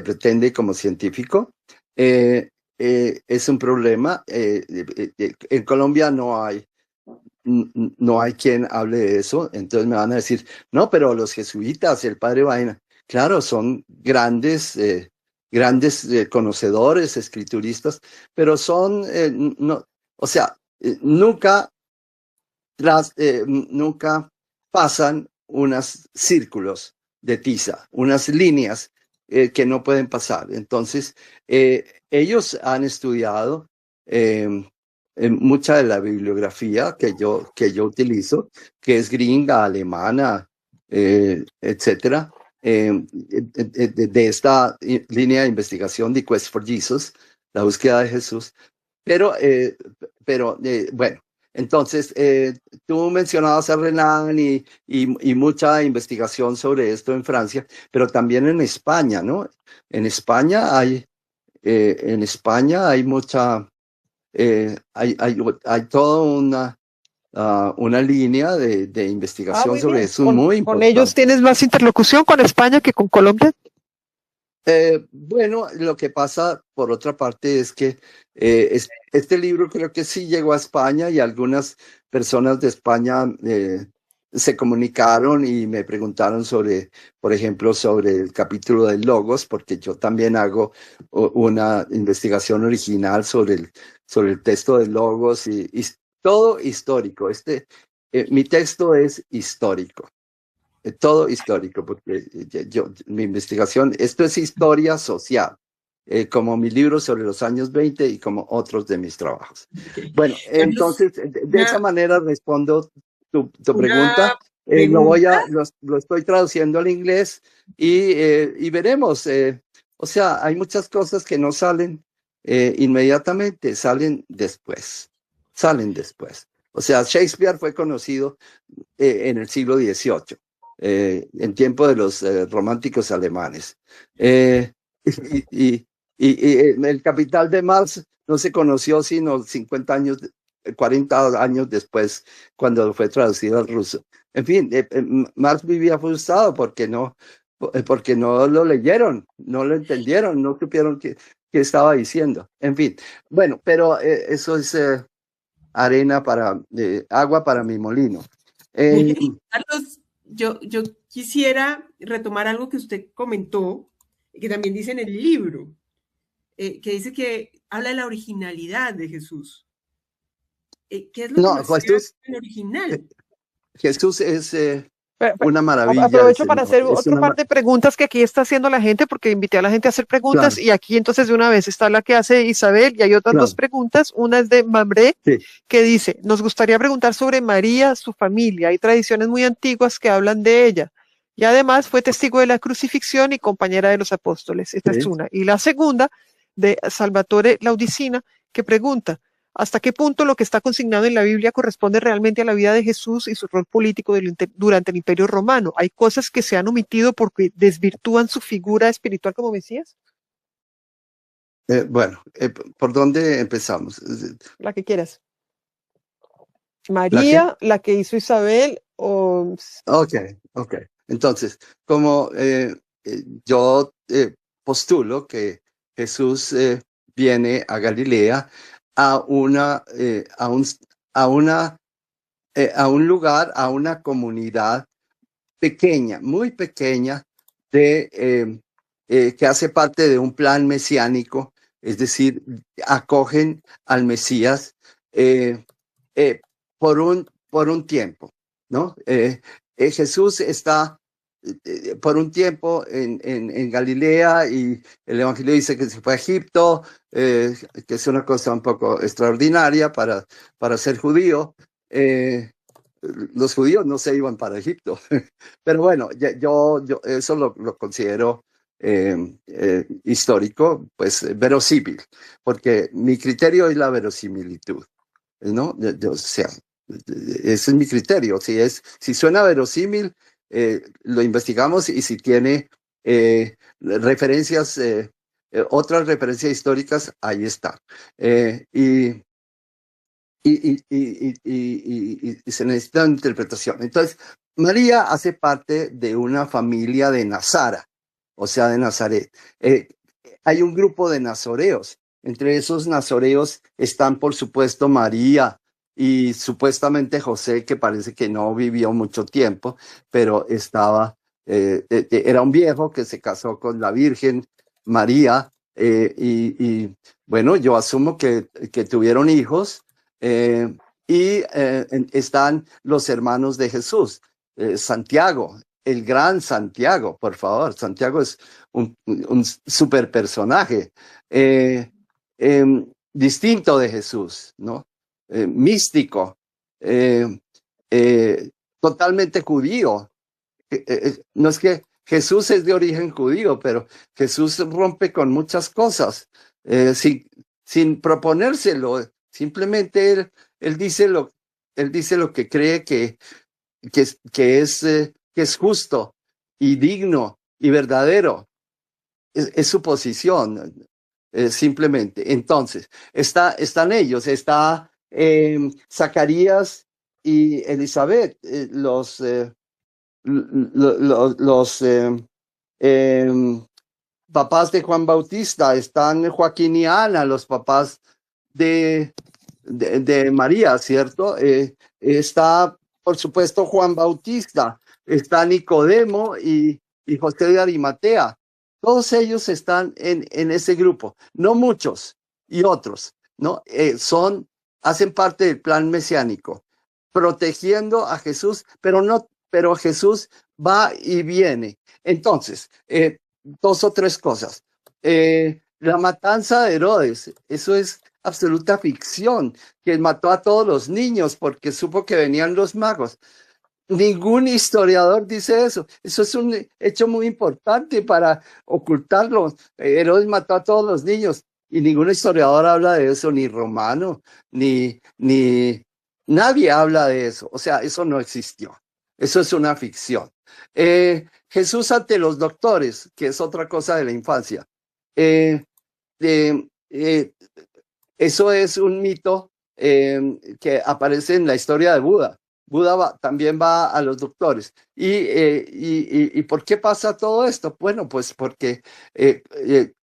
Speaker 2: pretende como científico. Es un problema. En Colombia no hay no hay quien hable de eso. Entonces me van a decir, no, pero los jesuitas, el padre Baena, claro, son grandes conocedores, escrituristas, pero son, no, o sea, nunca pasan unos círculos de tiza, unas líneas que no pueden pasar. Entonces, ellos han estudiado mucha de la bibliografía que yo utilizo, que es gringa, alemana, etcétera, de esta línea de investigación de Quest for Jesus, la búsqueda de Jesús. Pero bueno, entonces tú mencionabas a Renan y mucha investigación sobre esto en Francia, pero también en España, ¿no? En España hay mucha, hay toda una línea de investigación
Speaker 1: muy
Speaker 2: sobre
Speaker 1: bien.
Speaker 2: eso muy
Speaker 1: ¿Con
Speaker 2: importante.
Speaker 1: ellos tienes más interlocución con España que con Colombia?
Speaker 2: Bueno, lo que pasa por otra parte es que este libro creo que sí llegó a España y algunas personas de España se comunicaron y me preguntaron sobre, por ejemplo, sobre el capítulo del Logos, porque yo también hago una investigación original sobre el texto del Logos y todo histórico. Mi texto es histórico. Todo histórico, porque mi investigación, esto es historia social, como mi libro sobre los años 20 y como otros de mis trabajos. Bueno, entonces, de esa manera respondo tu pregunta. Lo estoy traduciendo al inglés y veremos. O sea, hay muchas cosas que no salen inmediatamente, salen después. O sea, Shakespeare fue conocido en el siglo XVIII. En tiempo de los románticos alemanes. Y el Capital de Marx no se conoció sino 40 años después, cuando fue traducido al ruso. En fin, Marx vivía frustrado porque no lo leyeron, no lo entendieron, no supieron qué estaba diciendo. En fin, bueno, pero eso es agua para mi molino.
Speaker 3: Carlos, yo quisiera retomar algo que usted comentó, que también dice en el libro, que dice que habla de la originalidad de Jesús. ¿Qué es lo que hacía el original?
Speaker 2: Jesús es una maravilla.
Speaker 1: Aprovecho para hacer otra parte de preguntas que aquí está haciendo la gente, porque invité a la gente a hacer preguntas, claro. Y aquí entonces de una vez está la que hace Isabel y hay otras dos preguntas. Una es de Mambré, que dice, nos gustaría preguntar sobre María, su familia. Hay tradiciones muy antiguas que hablan de ella. Y además fue testigo de la crucifixión y compañera de los apóstoles. Esta es una. Y la segunda, de Salvatore Laudicina, que pregunta, ¿hasta qué punto lo que está consignado en la Biblia corresponde realmente a la vida de Jesús y su rol político durante el Imperio Romano? ¿Hay cosas que se han omitido porque desvirtúan su figura espiritual como Mesías?
Speaker 2: Bueno, ¿por dónde empezamos?
Speaker 1: La que quieras. María, la que hizo Isabel o...
Speaker 2: Ok. Entonces, como yo postulo que Jesús viene a Galilea a un lugar, a una comunidad pequeña, muy pequeña, que hace parte de un plan mesiánico, es decir, acogen al Mesías por un tiempo, ¿no? Jesús está por un tiempo en Galilea y el Evangelio dice que se fue a Egipto, que es una cosa un poco extraordinaria para ser judío. Los judíos no se iban para Egipto, pero bueno, yo eso lo considero histórico, pues verosímil, porque mi criterio es la verosimilitud, ¿no? O sea, ese es mi criterio. Si suena verosímil, lo investigamos y si tiene referencias, otras referencias históricas, ahí está. Y se necesita interpretación. Entonces, María hace parte de una familia de Nazara, o sea, de Nazaret. Hay un grupo de nazoreos. Entre esos nazoreos están, por supuesto, María y supuestamente José, que parece que no vivió mucho tiempo, pero era un viejo que se casó con la Virgen María, y bueno, yo asumo que tuvieron hijos, están los hermanos de Jesús, Santiago, el gran Santiago, por favor. Santiago es un super personaje, distinto de Jesús, ¿no? Místico, eh, totalmente judío. No es que Jesús es de origen judío, pero Jesús rompe con muchas cosas, sin proponérselo. Simplemente él dice lo que cree que es justo y digno y verdadero. Es su posición, simplemente. Entonces, están ellos, está Zacarías y Elizabeth, los papás de Juan Bautista, están Joaquín y Ana, los papás de María, ¿cierto? Está, por supuesto, Juan Bautista, está Nicodemo y José de Arimatea. Todos ellos están en ese grupo, no muchos y otros, ¿no? Hacen parte del plan mesiánico, protegiendo a Jesús, pero Jesús va y viene. Entonces, 2 o 3 cosas. La matanza de Herodes, eso es absoluta ficción, que mató a todos los niños porque supo que venían los magos. Ningún historiador dice eso. Eso es un hecho muy importante para ocultarlo. Herodes mató a todos los niños y ningún historiador habla de eso, ni romano, ni nadie habla de eso. O sea, eso no existió. Eso es una ficción. Jesús ante los doctores, que es otra cosa de la infancia. Eso es un mito que aparece en la historia de Buda. Buda también va a los doctores. ¿Y por qué pasa todo esto? Bueno, pues porque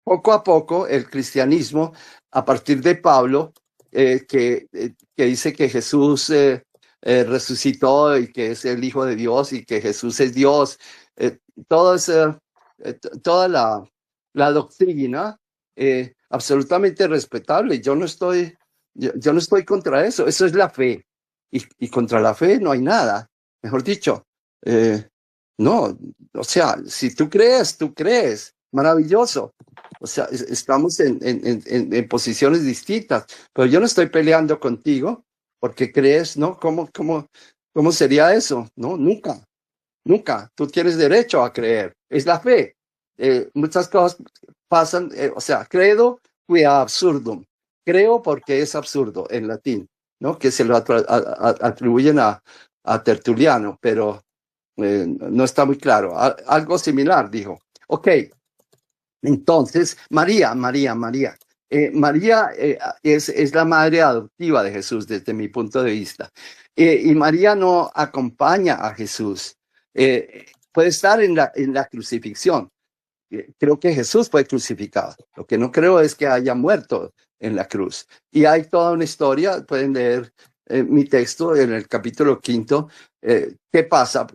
Speaker 2: poco a poco el cristianismo, a partir de Pablo, que dice que Jesús resucitó y que es el Hijo de Dios y que Jesús es Dios, toda la doctrina absolutamente respetable. Yo no estoy contra eso. Eso es la fe. Y contra la fe no hay nada. Mejor dicho, no, o sea, si tú crees, maravilloso. O sea, estamos en posiciones distintas, pero yo no estoy peleando contigo porque crees, ¿no? ¿Cómo sería eso? No, nunca. Tú tienes derecho a creer. Es la fe. Muchas cosas pasan, o sea, credo quia absurdum. Creo porque es absurdo en latín, ¿no? Que se lo atribuyen a Tertuliano, pero no está muy claro. Algo similar, dijo. Ok, entonces, María es la madre adoptiva de Jesús desde mi punto de vista. Y María no acompaña a Jesús. Puede estar en la crucifixión. Creo que Jesús fue crucificado. Lo que no creo es que haya muerto en la cruz. Y hay toda una historia, pueden leer mi texto en el capítulo 5, ¿qué pasa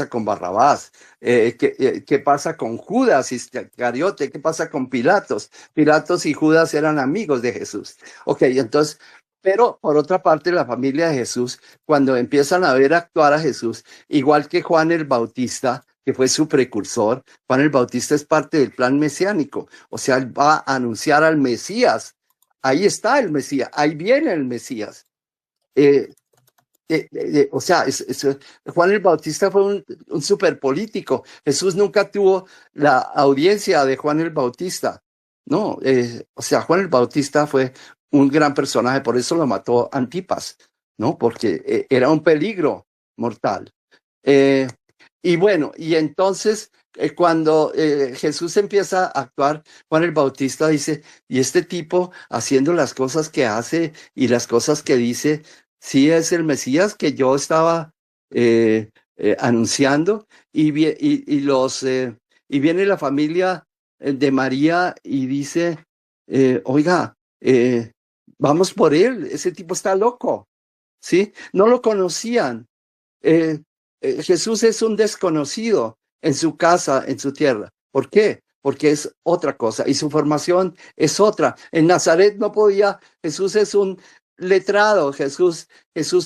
Speaker 2: con Barrabás? ¿Qué pasa con Judas Iscariote? ¿Qué pasa con Pilatos? Pilatos y Judas eran amigos de Jesús. Ok, entonces, pero por otra parte, la familia de Jesús, cuando empiezan a ver actuar a Jesús, igual que Juan el Bautista, que fue su precursor, Juan el Bautista es parte del plan mesiánico, o sea, él va a anunciar al Mesías. Ahí está el Mesías, ahí viene el Mesías. O sea, Juan el Bautista fue un super político. Jesús nunca tuvo la audiencia de Juan el Bautista. No, o sea, Juan el Bautista fue un gran personaje, por eso lo mató Antipas, ¿no? Porque era un peligro mortal. Y bueno, y entonces cuando Jesús empieza a actuar, Juan el Bautista dice, y este tipo haciendo las cosas que hace y las cosas que dice, sí es el Mesías que yo estaba anunciando. Y viene la familia de María y dice, oiga, vamos por él, ese tipo está loco. ¿sí? No lo conocían. Jesús es un desconocido en su casa, en su tierra. ¿Por qué? Porque es otra cosa y su formación es otra. En Nazaret no podía, Jesús es un letrado, Jesús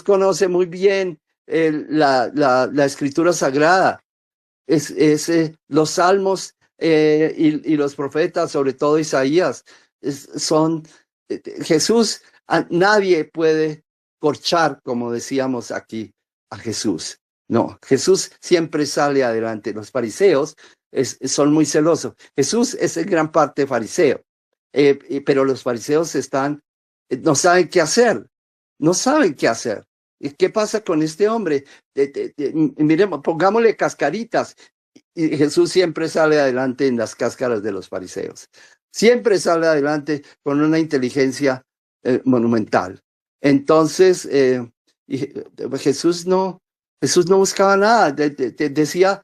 Speaker 2: conoce muy bien la escritura sagrada, los salmos y los profetas, sobre todo Isaías, Jesús, nadie puede corchar, como decíamos aquí, a Jesús. No, Jesús siempre sale adelante. Los fariseos son muy celosos. Jesús es en gran parte fariseo, pero los fariseos no saben qué hacer, no saben qué hacer. ¿Y qué pasa con este hombre? Miremos, pongámosle cascaritas. Y Jesús siempre sale adelante en las cáscaras de los fariseos. Siempre sale adelante con una inteligencia monumental. Entonces, Jesús no buscaba nada. Decía,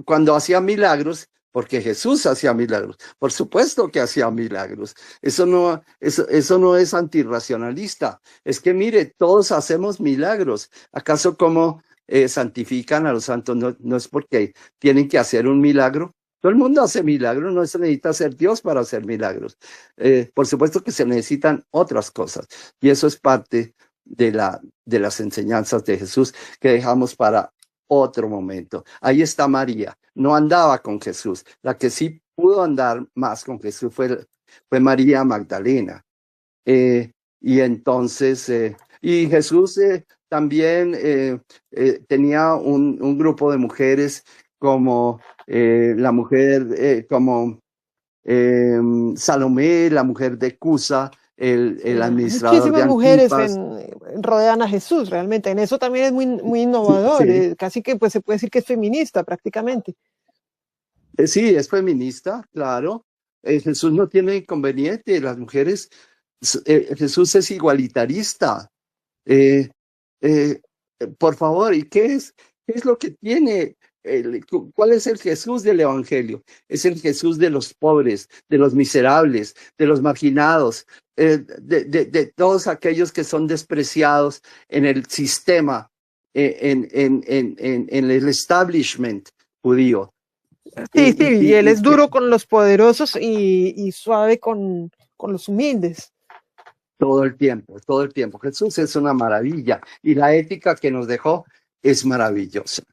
Speaker 2: cuando hacía milagros, porque Jesús hacía milagros. Por supuesto que hacía milagros. Eso no es antirracionalista. Es que mire, todos hacemos milagros. ¿Acaso cómo santifican a los santos? No es porque tienen que hacer un milagro. Todo el mundo hace milagros, no se necesita ser Dios para hacer milagros. Por supuesto que se necesitan otras cosas. Y eso es parte de las enseñanzas de Jesús que dejamos para otro momento. Ahí está María. No andaba con Jesús. La que sí pudo andar más con Jesús fue María Magdalena. Y entonces, y Jesús también tenía un grupo de mujeres como la mujer, como Salomé, la mujer de Cusa, el administrador de
Speaker 1: muchísimas
Speaker 2: Antipas.
Speaker 1: mujeres rodean a Jesús, realmente. En eso también es muy innovador.
Speaker 2: Sí.
Speaker 1: Casi que pues, se puede decir que es feminista prácticamente.
Speaker 2: Sí, es feminista, claro. Jesús no tiene inconveniente. Las mujeres, Jesús es igualitarista. Por favor, ¿y qué es lo que tiene? ¿Cuál es el Jesús del Evangelio? Es el Jesús de los pobres, de los miserables, de los marginados, de todos aquellos que son despreciados en el sistema, en el establishment judío.
Speaker 1: Sí, y él es duro con los poderosos y suave con los humildes.
Speaker 2: Todo el tiempo. Jesús es una maravilla y la ética que nos dejó es maravillosa.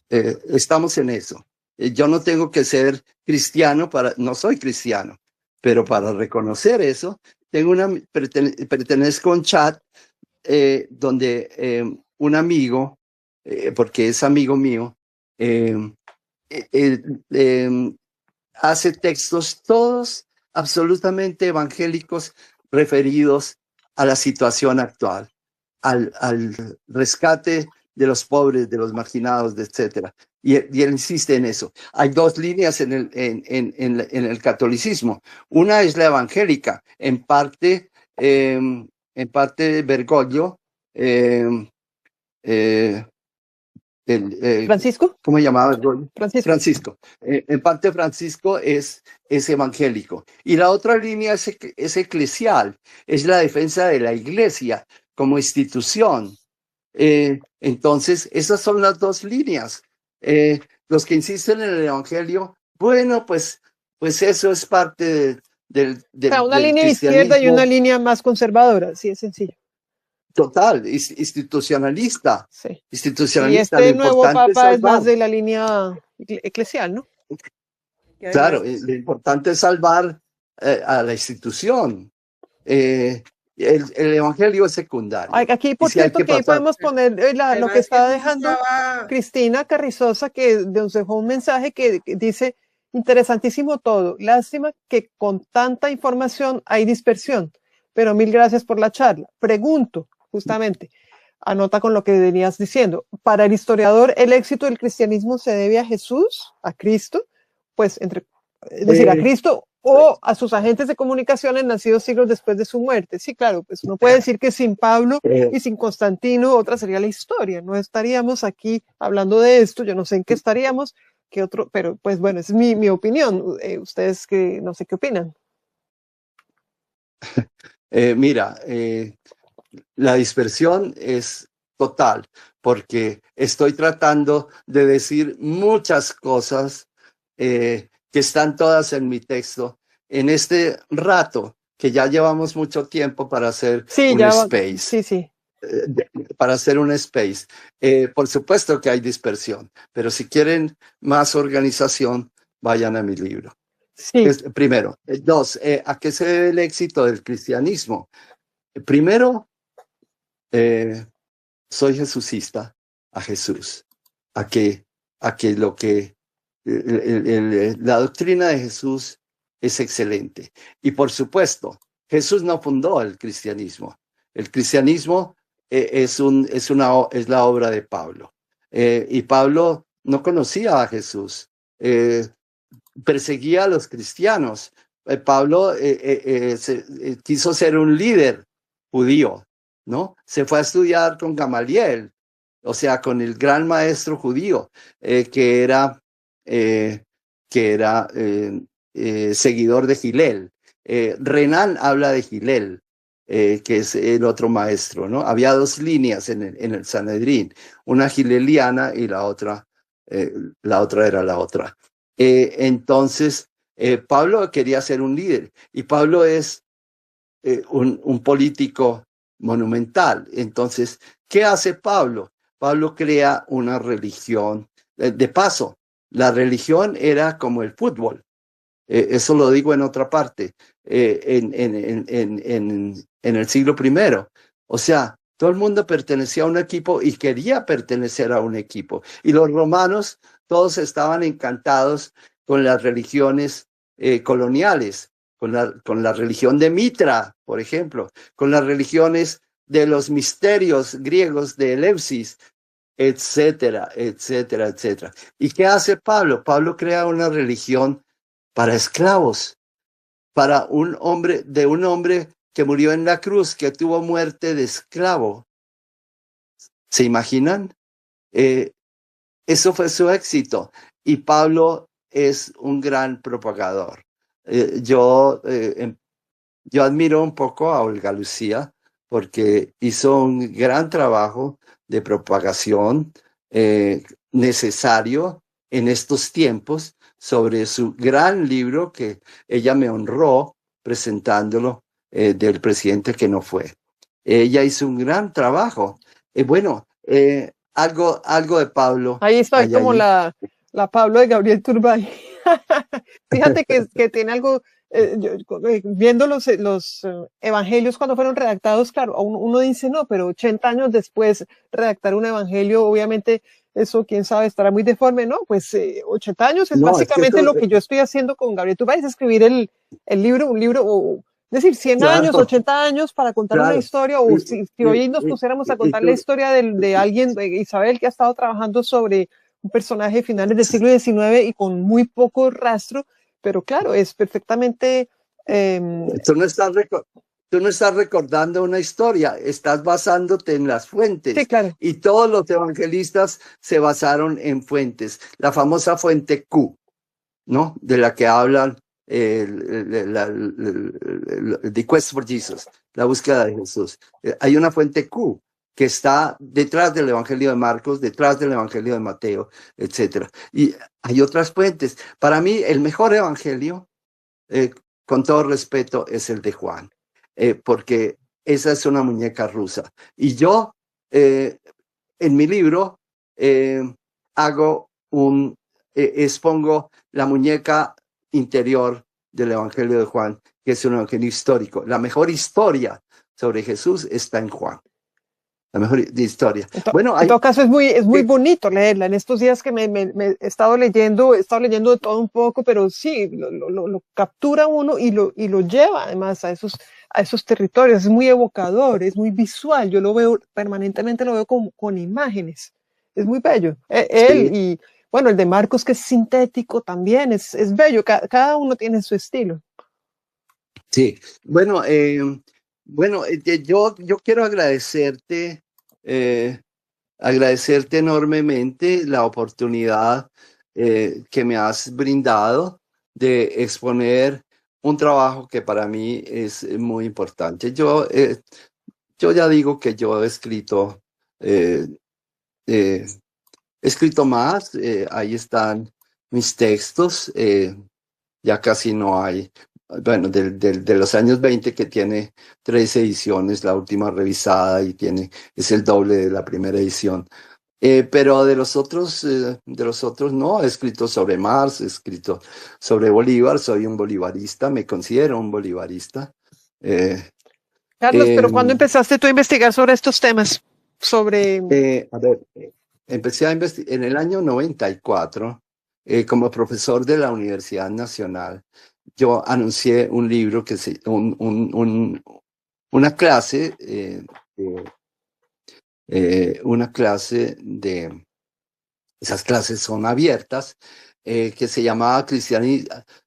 Speaker 2: Estamos en eso. Yo no tengo que ser cristiano no soy cristiano, pero para reconocer eso, pertenezco a un chat donde un amigo, porque es amigo mío, hace textos todos absolutamente evangélicos referidos a la situación actual, al rescate de los pobres, de los marginados, etc. Y él insiste en eso. Hay dos líneas en el catolicismo. Una es la evangélica, en parte Bergoglio,
Speaker 1: ¿Francisco?
Speaker 2: ¿Cómo llamaba?
Speaker 1: Francisco.
Speaker 2: En parte Francisco es evangélico. Y la otra línea es eclesial, es la defensa de la iglesia como institución. Entonces, esas son las dos líneas. Los que insisten en el evangelio, bueno, pues eso es parte
Speaker 1: una línea izquierda y una línea más conservadora, sí, es sencillo.
Speaker 2: Total, institucionalista.
Speaker 1: Sí.
Speaker 2: Institucionalista.
Speaker 1: Y este nuevo papa es más de la línea eclesial, ¿no?
Speaker 2: Claro, lo importante es salvar a la institución. El evangelio es secundario.
Speaker 1: Aquí, por cierto, que ahí podemos poner lo que está dejando Cristina Carrizosa, que nos dejó un mensaje que dice: interesantísimo todo. Lástima que con tanta información hay dispersión, pero mil gracias por la charla. Pregunto, justamente, anota con lo que venías diciendo. Para el historiador, ¿el éxito del cristianismo se debe a Jesús, a Cristo? Pues, es decir, a Cristo o a sus agentes de comunicaciones nacidos siglos después de su muerte. Sí, claro, pues uno puede decir que sin Pablo y sin Constantino otra sería la historia. No estaríamos aquí hablando de esto, yo no sé en qué estaríamos, qué otro, pero pues bueno, esa es mi opinión. Ustedes no sé qué opinan.
Speaker 2: Mira, la dispersión es total, porque estoy tratando de decir muchas cosas que están todas en mi texto en este rato, que ya llevamos mucho tiempo para hacer
Speaker 1: Sí,
Speaker 2: un
Speaker 1: ya va,
Speaker 2: space.
Speaker 1: sí, sí.
Speaker 2: Para hacer un space. Por supuesto que hay dispersión, pero si quieren más organización, vayan a mi libro.
Speaker 1: Sí,
Speaker 2: Primero. Dos, ¿a qué se debe el éxito del cristianismo? Primero, soy jesucista, a Jesús, a que lo que la doctrina de Jesús es excelente. Y por supuesto, Jesús no fundó el cristianismo. El cristianismo es la obra de Pablo. Y Pablo no conocía a Jesús. Perseguía a los cristianos. Pablo quiso ser un líder judío, ¿no? Se fue a estudiar con Gamaliel, o sea, con el gran maestro judío, que era seguidor de Gilel. Renan habla de Gilel, que es el otro maestro, ¿no? Había dos líneas en el Sanedrín, una gileliana y la otra era la otra. Entonces, Pablo quería ser un líder y Pablo es un político monumental. Entonces, ¿qué hace Pablo? Pablo crea una religión. De paso, la religión era como el fútbol. Eso lo digo en otra parte, en el siglo I. O sea, todo el mundo pertenecía a un equipo y quería pertenecer a un equipo. Y los romanos, todos estaban encantados con las religiones coloniales, con la religión de Mitra, por ejemplo, con las religiones de los misterios griegos de Eleusis, etcétera, etcétera, etcétera. ¿Y qué hace Pablo? Pablo crea una religión para esclavos, para un hombre que murió en la cruz, que tuvo muerte de esclavo. ¿Se imaginan? Eso fue su éxito. Y Pablo es un gran propagador. Yo admiro un poco a Olga Lucía porque hizo un gran trabajo de propagación necesario en estos tiempos sobre su gran libro que ella me honró presentándolo del presidente que no fue. Ella hizo un gran trabajo. Bueno, algo de Pablo.
Speaker 1: Ahí estoy como
Speaker 2: allí.
Speaker 1: la Pablo de Gabriel Turbay. Fíjate que tiene algo, viendo los evangelios cuando fueron redactados, claro, uno dice no, pero 80 años después redactar un evangelio, obviamente eso quién sabe estará muy deforme, ¿no? Pues 80 años es
Speaker 2: No,
Speaker 1: básicamente lo que yo estoy haciendo con Gabriel Turbay, es escribir el libro, un libro, o es decir, 100 años,
Speaker 2: claro,
Speaker 1: 80 años para contar una
Speaker 2: claro.
Speaker 1: historia, o si hoy nos pusiéramos a contar la historia de alguien, de Isabel, que ha estado trabajando sobre un personaje de finales del siglo XIX y con muy poco rastro, pero claro, es perfectamente...
Speaker 2: Tú no estás recordando una historia, estás basándote en las fuentes.
Speaker 1: Sí, claro.
Speaker 2: Y todos los evangelistas se basaron en fuentes. La famosa fuente Q, ¿no? De la que hablan The Quest for Jesus, la búsqueda de Jesús. Hay una fuente Q que está detrás del Evangelio de Marcos, detrás del Evangelio de Mateo, etc. Y hay otras fuentes. Para mí, el mejor evangelio, con todo respeto, es el de Juan, porque esa es una muñeca rusa. Y yo, en mi libro, expongo la muñeca interior del Evangelio de Juan, que es un evangelio histórico. La mejor historia sobre Jesús está en Juan. La mejor historia. Bueno,
Speaker 1: en todo caso es muy bonito leerla. En estos días que me he estado leyendo de todo un poco, pero sí, lo captura uno y lo lleva además a esos territorios. Es muy evocador, es muy visual. Yo lo veo permanentemente, lo veo con imágenes. Es muy bello. Él
Speaker 2: sí.
Speaker 1: y bueno, el de Marcos, que es sintético también, es bello. Cada uno tiene su estilo.
Speaker 2: Sí, bueno, yo quiero agradecerte enormemente la oportunidad que me has brindado de exponer un trabajo que para mí es muy importante. Yo yo ya digo que yo eh, he escrito más, ahí están mis textos, ya casi no hay, bueno, de los años 20 que tiene 3 ediciones, la última revisada y es el doble de la primera edición. Pero de los otros no, he escrito sobre Marx, he escrito sobre Bolívar, soy un bolivarista, me considero un bolivarista.
Speaker 1: Carlos, pero ¿cuándo
Speaker 2: Em,
Speaker 1: empezaste tú a investigar sobre estos temas? Sobre,
Speaker 2: a ver, empecé a investigar en el año 94 como profesor de la Universidad Nacional. Yo anuncié un libro una clase, una clase de, esas clases son abiertas, que se llamaba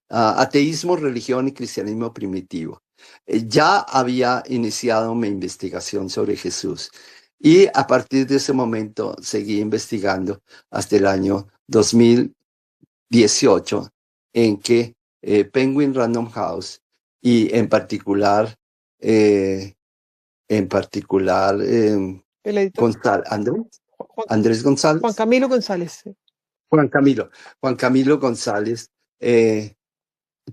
Speaker 2: Ateísmo, Religión y Cristianismo Primitivo. Ya había iniciado mi investigación sobre Jesús y a partir de ese momento seguí investigando hasta el año 2018, en que Penguin Random House y en particular
Speaker 1: el editor
Speaker 2: Andrés González,
Speaker 1: Juan Camilo González.
Speaker 2: Juan Camilo González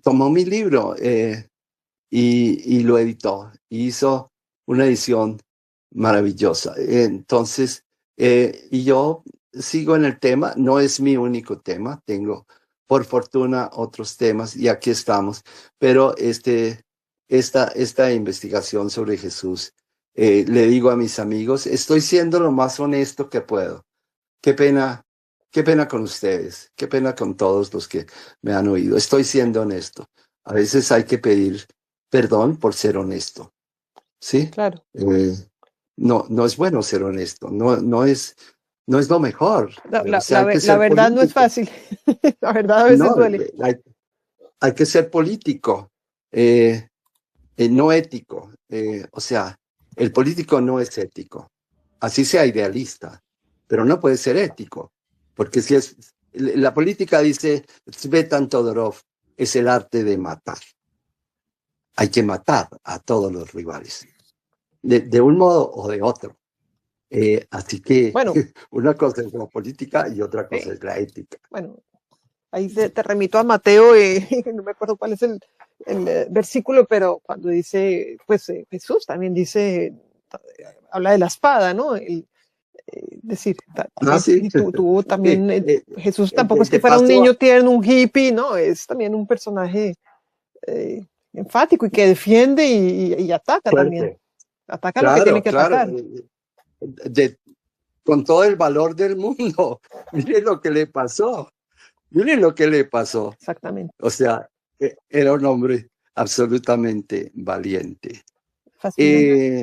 Speaker 2: tomó mi libro y lo editó. Hizo una edición maravillosa. Entonces, y yo sigo en el tema, no es mi único tema, tengo por fortuna otros temas y aquí estamos, pero esta investigación sobre Jesús, le digo a mis amigos, estoy siendo lo más honesto que puedo. Qué pena con ustedes, qué pena con todos los que me han oído. Estoy siendo honesto. A veces hay que pedir perdón por ser honesto, ¿sí?
Speaker 1: Claro.
Speaker 2: No es bueno ser honesto, no es lo mejor.
Speaker 1: La
Speaker 2: La
Speaker 1: verdad no es fácil. La verdad a veces duele.
Speaker 2: Hay que ser político, no ético. O sea, el político no es ético, así sea idealista, pero no puede ser ético, porque si es la política, dice Tzvetan Todorov, es el arte de matar. Hay que matar a todos los rivales, de un modo o de otro. Así que
Speaker 1: bueno,
Speaker 2: una cosa es la política y otra cosa es la ética.
Speaker 1: Bueno, ahí te remito a Mateo, no me acuerdo cuál es el versículo, pero cuando dice, pues Jesús también dice, habla de la espada, ¿no? Decir,
Speaker 2: Sí.
Speaker 1: tú también, Jesús tampoco es que fuera un niño tierno, un hippie, ¿no? Es también un personaje enfático y que defiende y ataca fuerte. También. Ataca lo que tiene que atacar.
Speaker 2: Con todo el valor del mundo. Miren lo que le pasó. Miren lo que le pasó.
Speaker 1: Exactamente.
Speaker 2: O sea, era un hombre absolutamente valiente.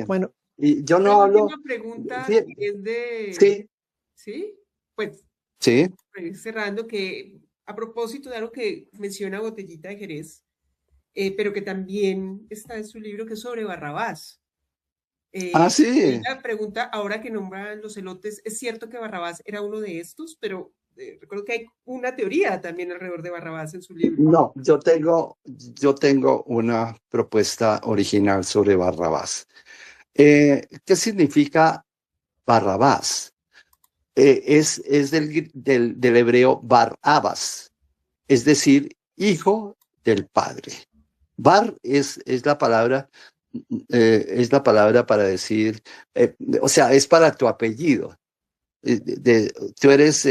Speaker 1: Bueno.
Speaker 2: Y yo no hablo.
Speaker 3: La pregunta es de.
Speaker 2: Sí.
Speaker 3: ¿Sí? Pues.
Speaker 2: Sí.
Speaker 3: Cerrando, que a propósito de algo que menciona Botellita de Jerez, pero que también está en su libro, que es sobre Barrabás.
Speaker 2: Sí.
Speaker 3: La pregunta, ahora que nombran los elotes, es cierto que Barrabás era uno de estos, pero recuerdo que hay una teoría también alrededor de Barrabás en su libro.
Speaker 2: No, yo tengo una propuesta original sobre Barrabás. ¿Qué significa Barrabás? Es del hebreo Bar-Abas, es decir, hijo del padre. Bar es la palabra para decir, o sea, es para tu apellido. Tú eres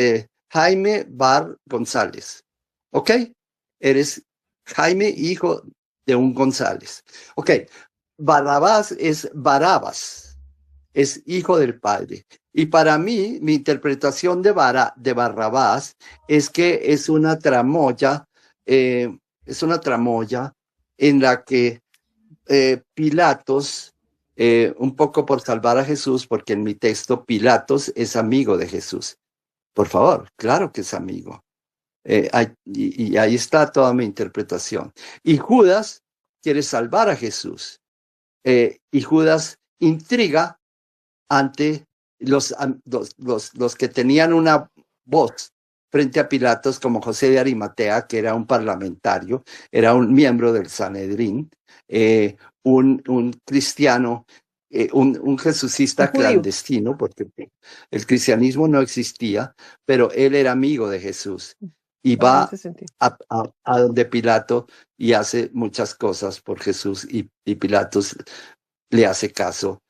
Speaker 2: Jaime Bar González, ¿ok? Eres Jaime, hijo de un González. Ok, Barrabás es Barabas, es hijo del padre. Y para mí, mi interpretación de Barrabás es que es una tramoya en la que Pilatos, un poco por salvar a Jesús, porque en mi texto Pilatos es amigo de Jesús. Por favor, claro que es amigo. Y ahí está toda mi interpretación. Y Judas quiere salvar a Jesús. Y Judas intriga ante los que tenían una voz frente a Pilatos, como José de Arimatea, que era un parlamentario, era un miembro del Sanedrín, un cristiano un jesucista
Speaker 1: Un judío.
Speaker 2: clandestino, porque el cristianismo no existía, pero él era amigo de Jesús y
Speaker 1: En
Speaker 2: va
Speaker 1: ese sentido.
Speaker 2: a donde Pilato y hace muchas cosas por Jesús y Pilatos le hace caso,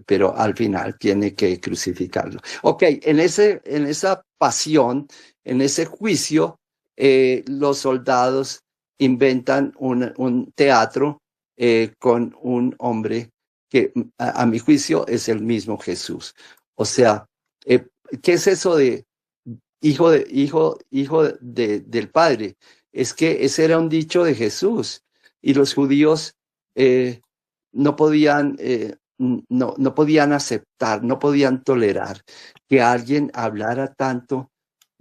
Speaker 2: pero al final tiene que crucificarlo. Ok, en esa pasión, en ese juicio, los soldados inventan un teatro con un hombre que a mi juicio es el mismo Jesús. O sea, ¿qué es eso de hijo del Padre? Es que ese era un dicho de Jesús y los judíos no podían, no podían aceptar, no podían tolerar que alguien hablara tanto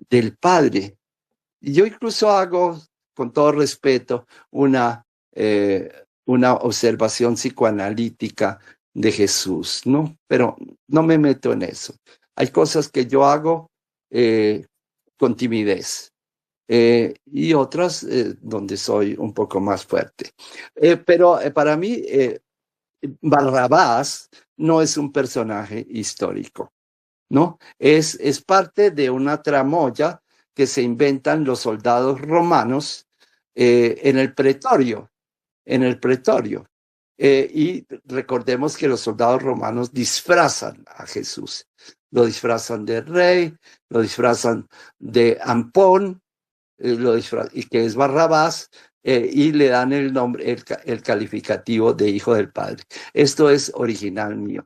Speaker 2: del Padre. Y yo incluso hago, con todo respeto, una observación psicoanalítica de Jesús, ¿no? Pero no me meto en eso. Hay cosas que yo hago con timidez. Y otras donde soy un poco más fuerte. Pero para mí, Barrabás no es un personaje histórico, ¿no? Es parte de una tramoya que se inventan los soldados romanos en el pretorio, y recordemos que los soldados romanos disfrazan a Jesús. Lo disfrazan de rey, lo disfrazan de ampón, y que es Barrabás, y le dan el nombre, el calificativo de hijo del Padre. Esto es original mío.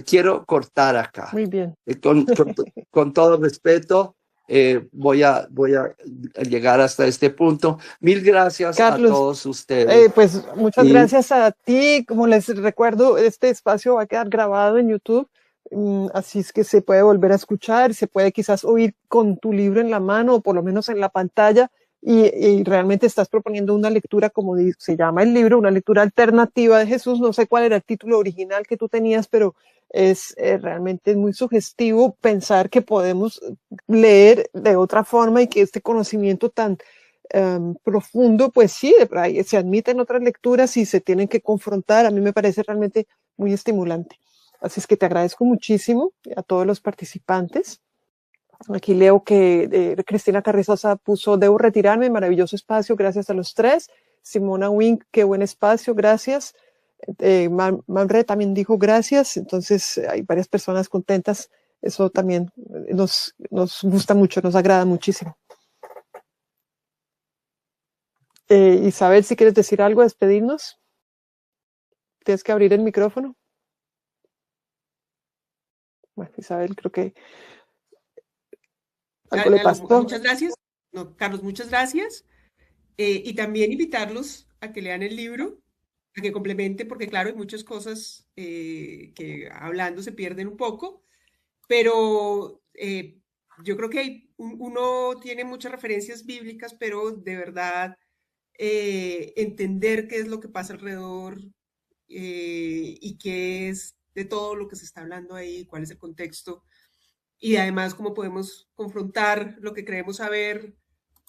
Speaker 2: Quiero cortar acá.
Speaker 1: Muy bien.
Speaker 2: Con todo respeto, voy a llegar hasta este punto. Mil gracias,
Speaker 1: Carlos,
Speaker 2: a todos ustedes.
Speaker 1: pues muchas gracias a ti. Como les recuerdo, este espacio va a quedar grabado en YouTube, así es que se puede volver a escuchar, se puede quizás oír con tu libro en la mano o por lo menos en la pantalla, y realmente estás proponiendo una lectura, como se llama el libro, una lectura alternativa de Jesús. No sé cuál era el título original que tú tenías, pero es realmente muy sugestivo pensar que podemos leer de otra forma y que este conocimiento tan profundo, pues sí, se admiten otras lecturas y se tienen que confrontar. A mí me parece realmente muy estimulante. Así es que te agradezco muchísimo a todos los participantes. Aquí leo que Cristina Carrizosa puso: debo retirarme, maravilloso espacio, gracias a los tres. Simona Wink, qué buen espacio, gracias. Manre también dijo gracias. Entonces hay varias personas contentas. Eso también nos gusta mucho, nos agrada muchísimo. Isabel, si quieres decir algo, despedirnos. Tienes que abrir el micrófono. Bueno, Isabel, creo que algo le pasó.
Speaker 3: Muchas gracias. No, Carlos, muchas gracias. Y también invitarlos a que lean el libro, a que complementen, porque claro, hay muchas cosas que hablando se pierden un poco, pero yo creo que uno tiene muchas referencias bíblicas, pero de verdad entender qué es lo que pasa alrededor y qué es de todo lo que se está hablando ahí, cuál es el contexto, y además cómo podemos confrontar lo que creemos saber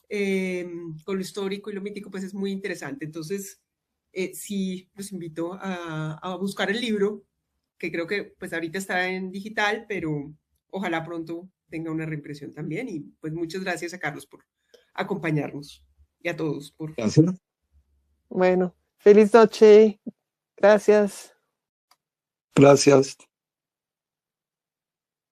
Speaker 3: con lo histórico y lo mítico, pues es muy interesante. Entonces, sí, los invito a buscar el libro, que creo que pues ahorita está en digital, pero ojalá pronto tenga una reimpresión también. Y pues muchas gracias a Carlos por acompañarnos y a todos.
Speaker 2: Gracias.
Speaker 1: Bueno, feliz noche. Gracias.
Speaker 2: Gracias.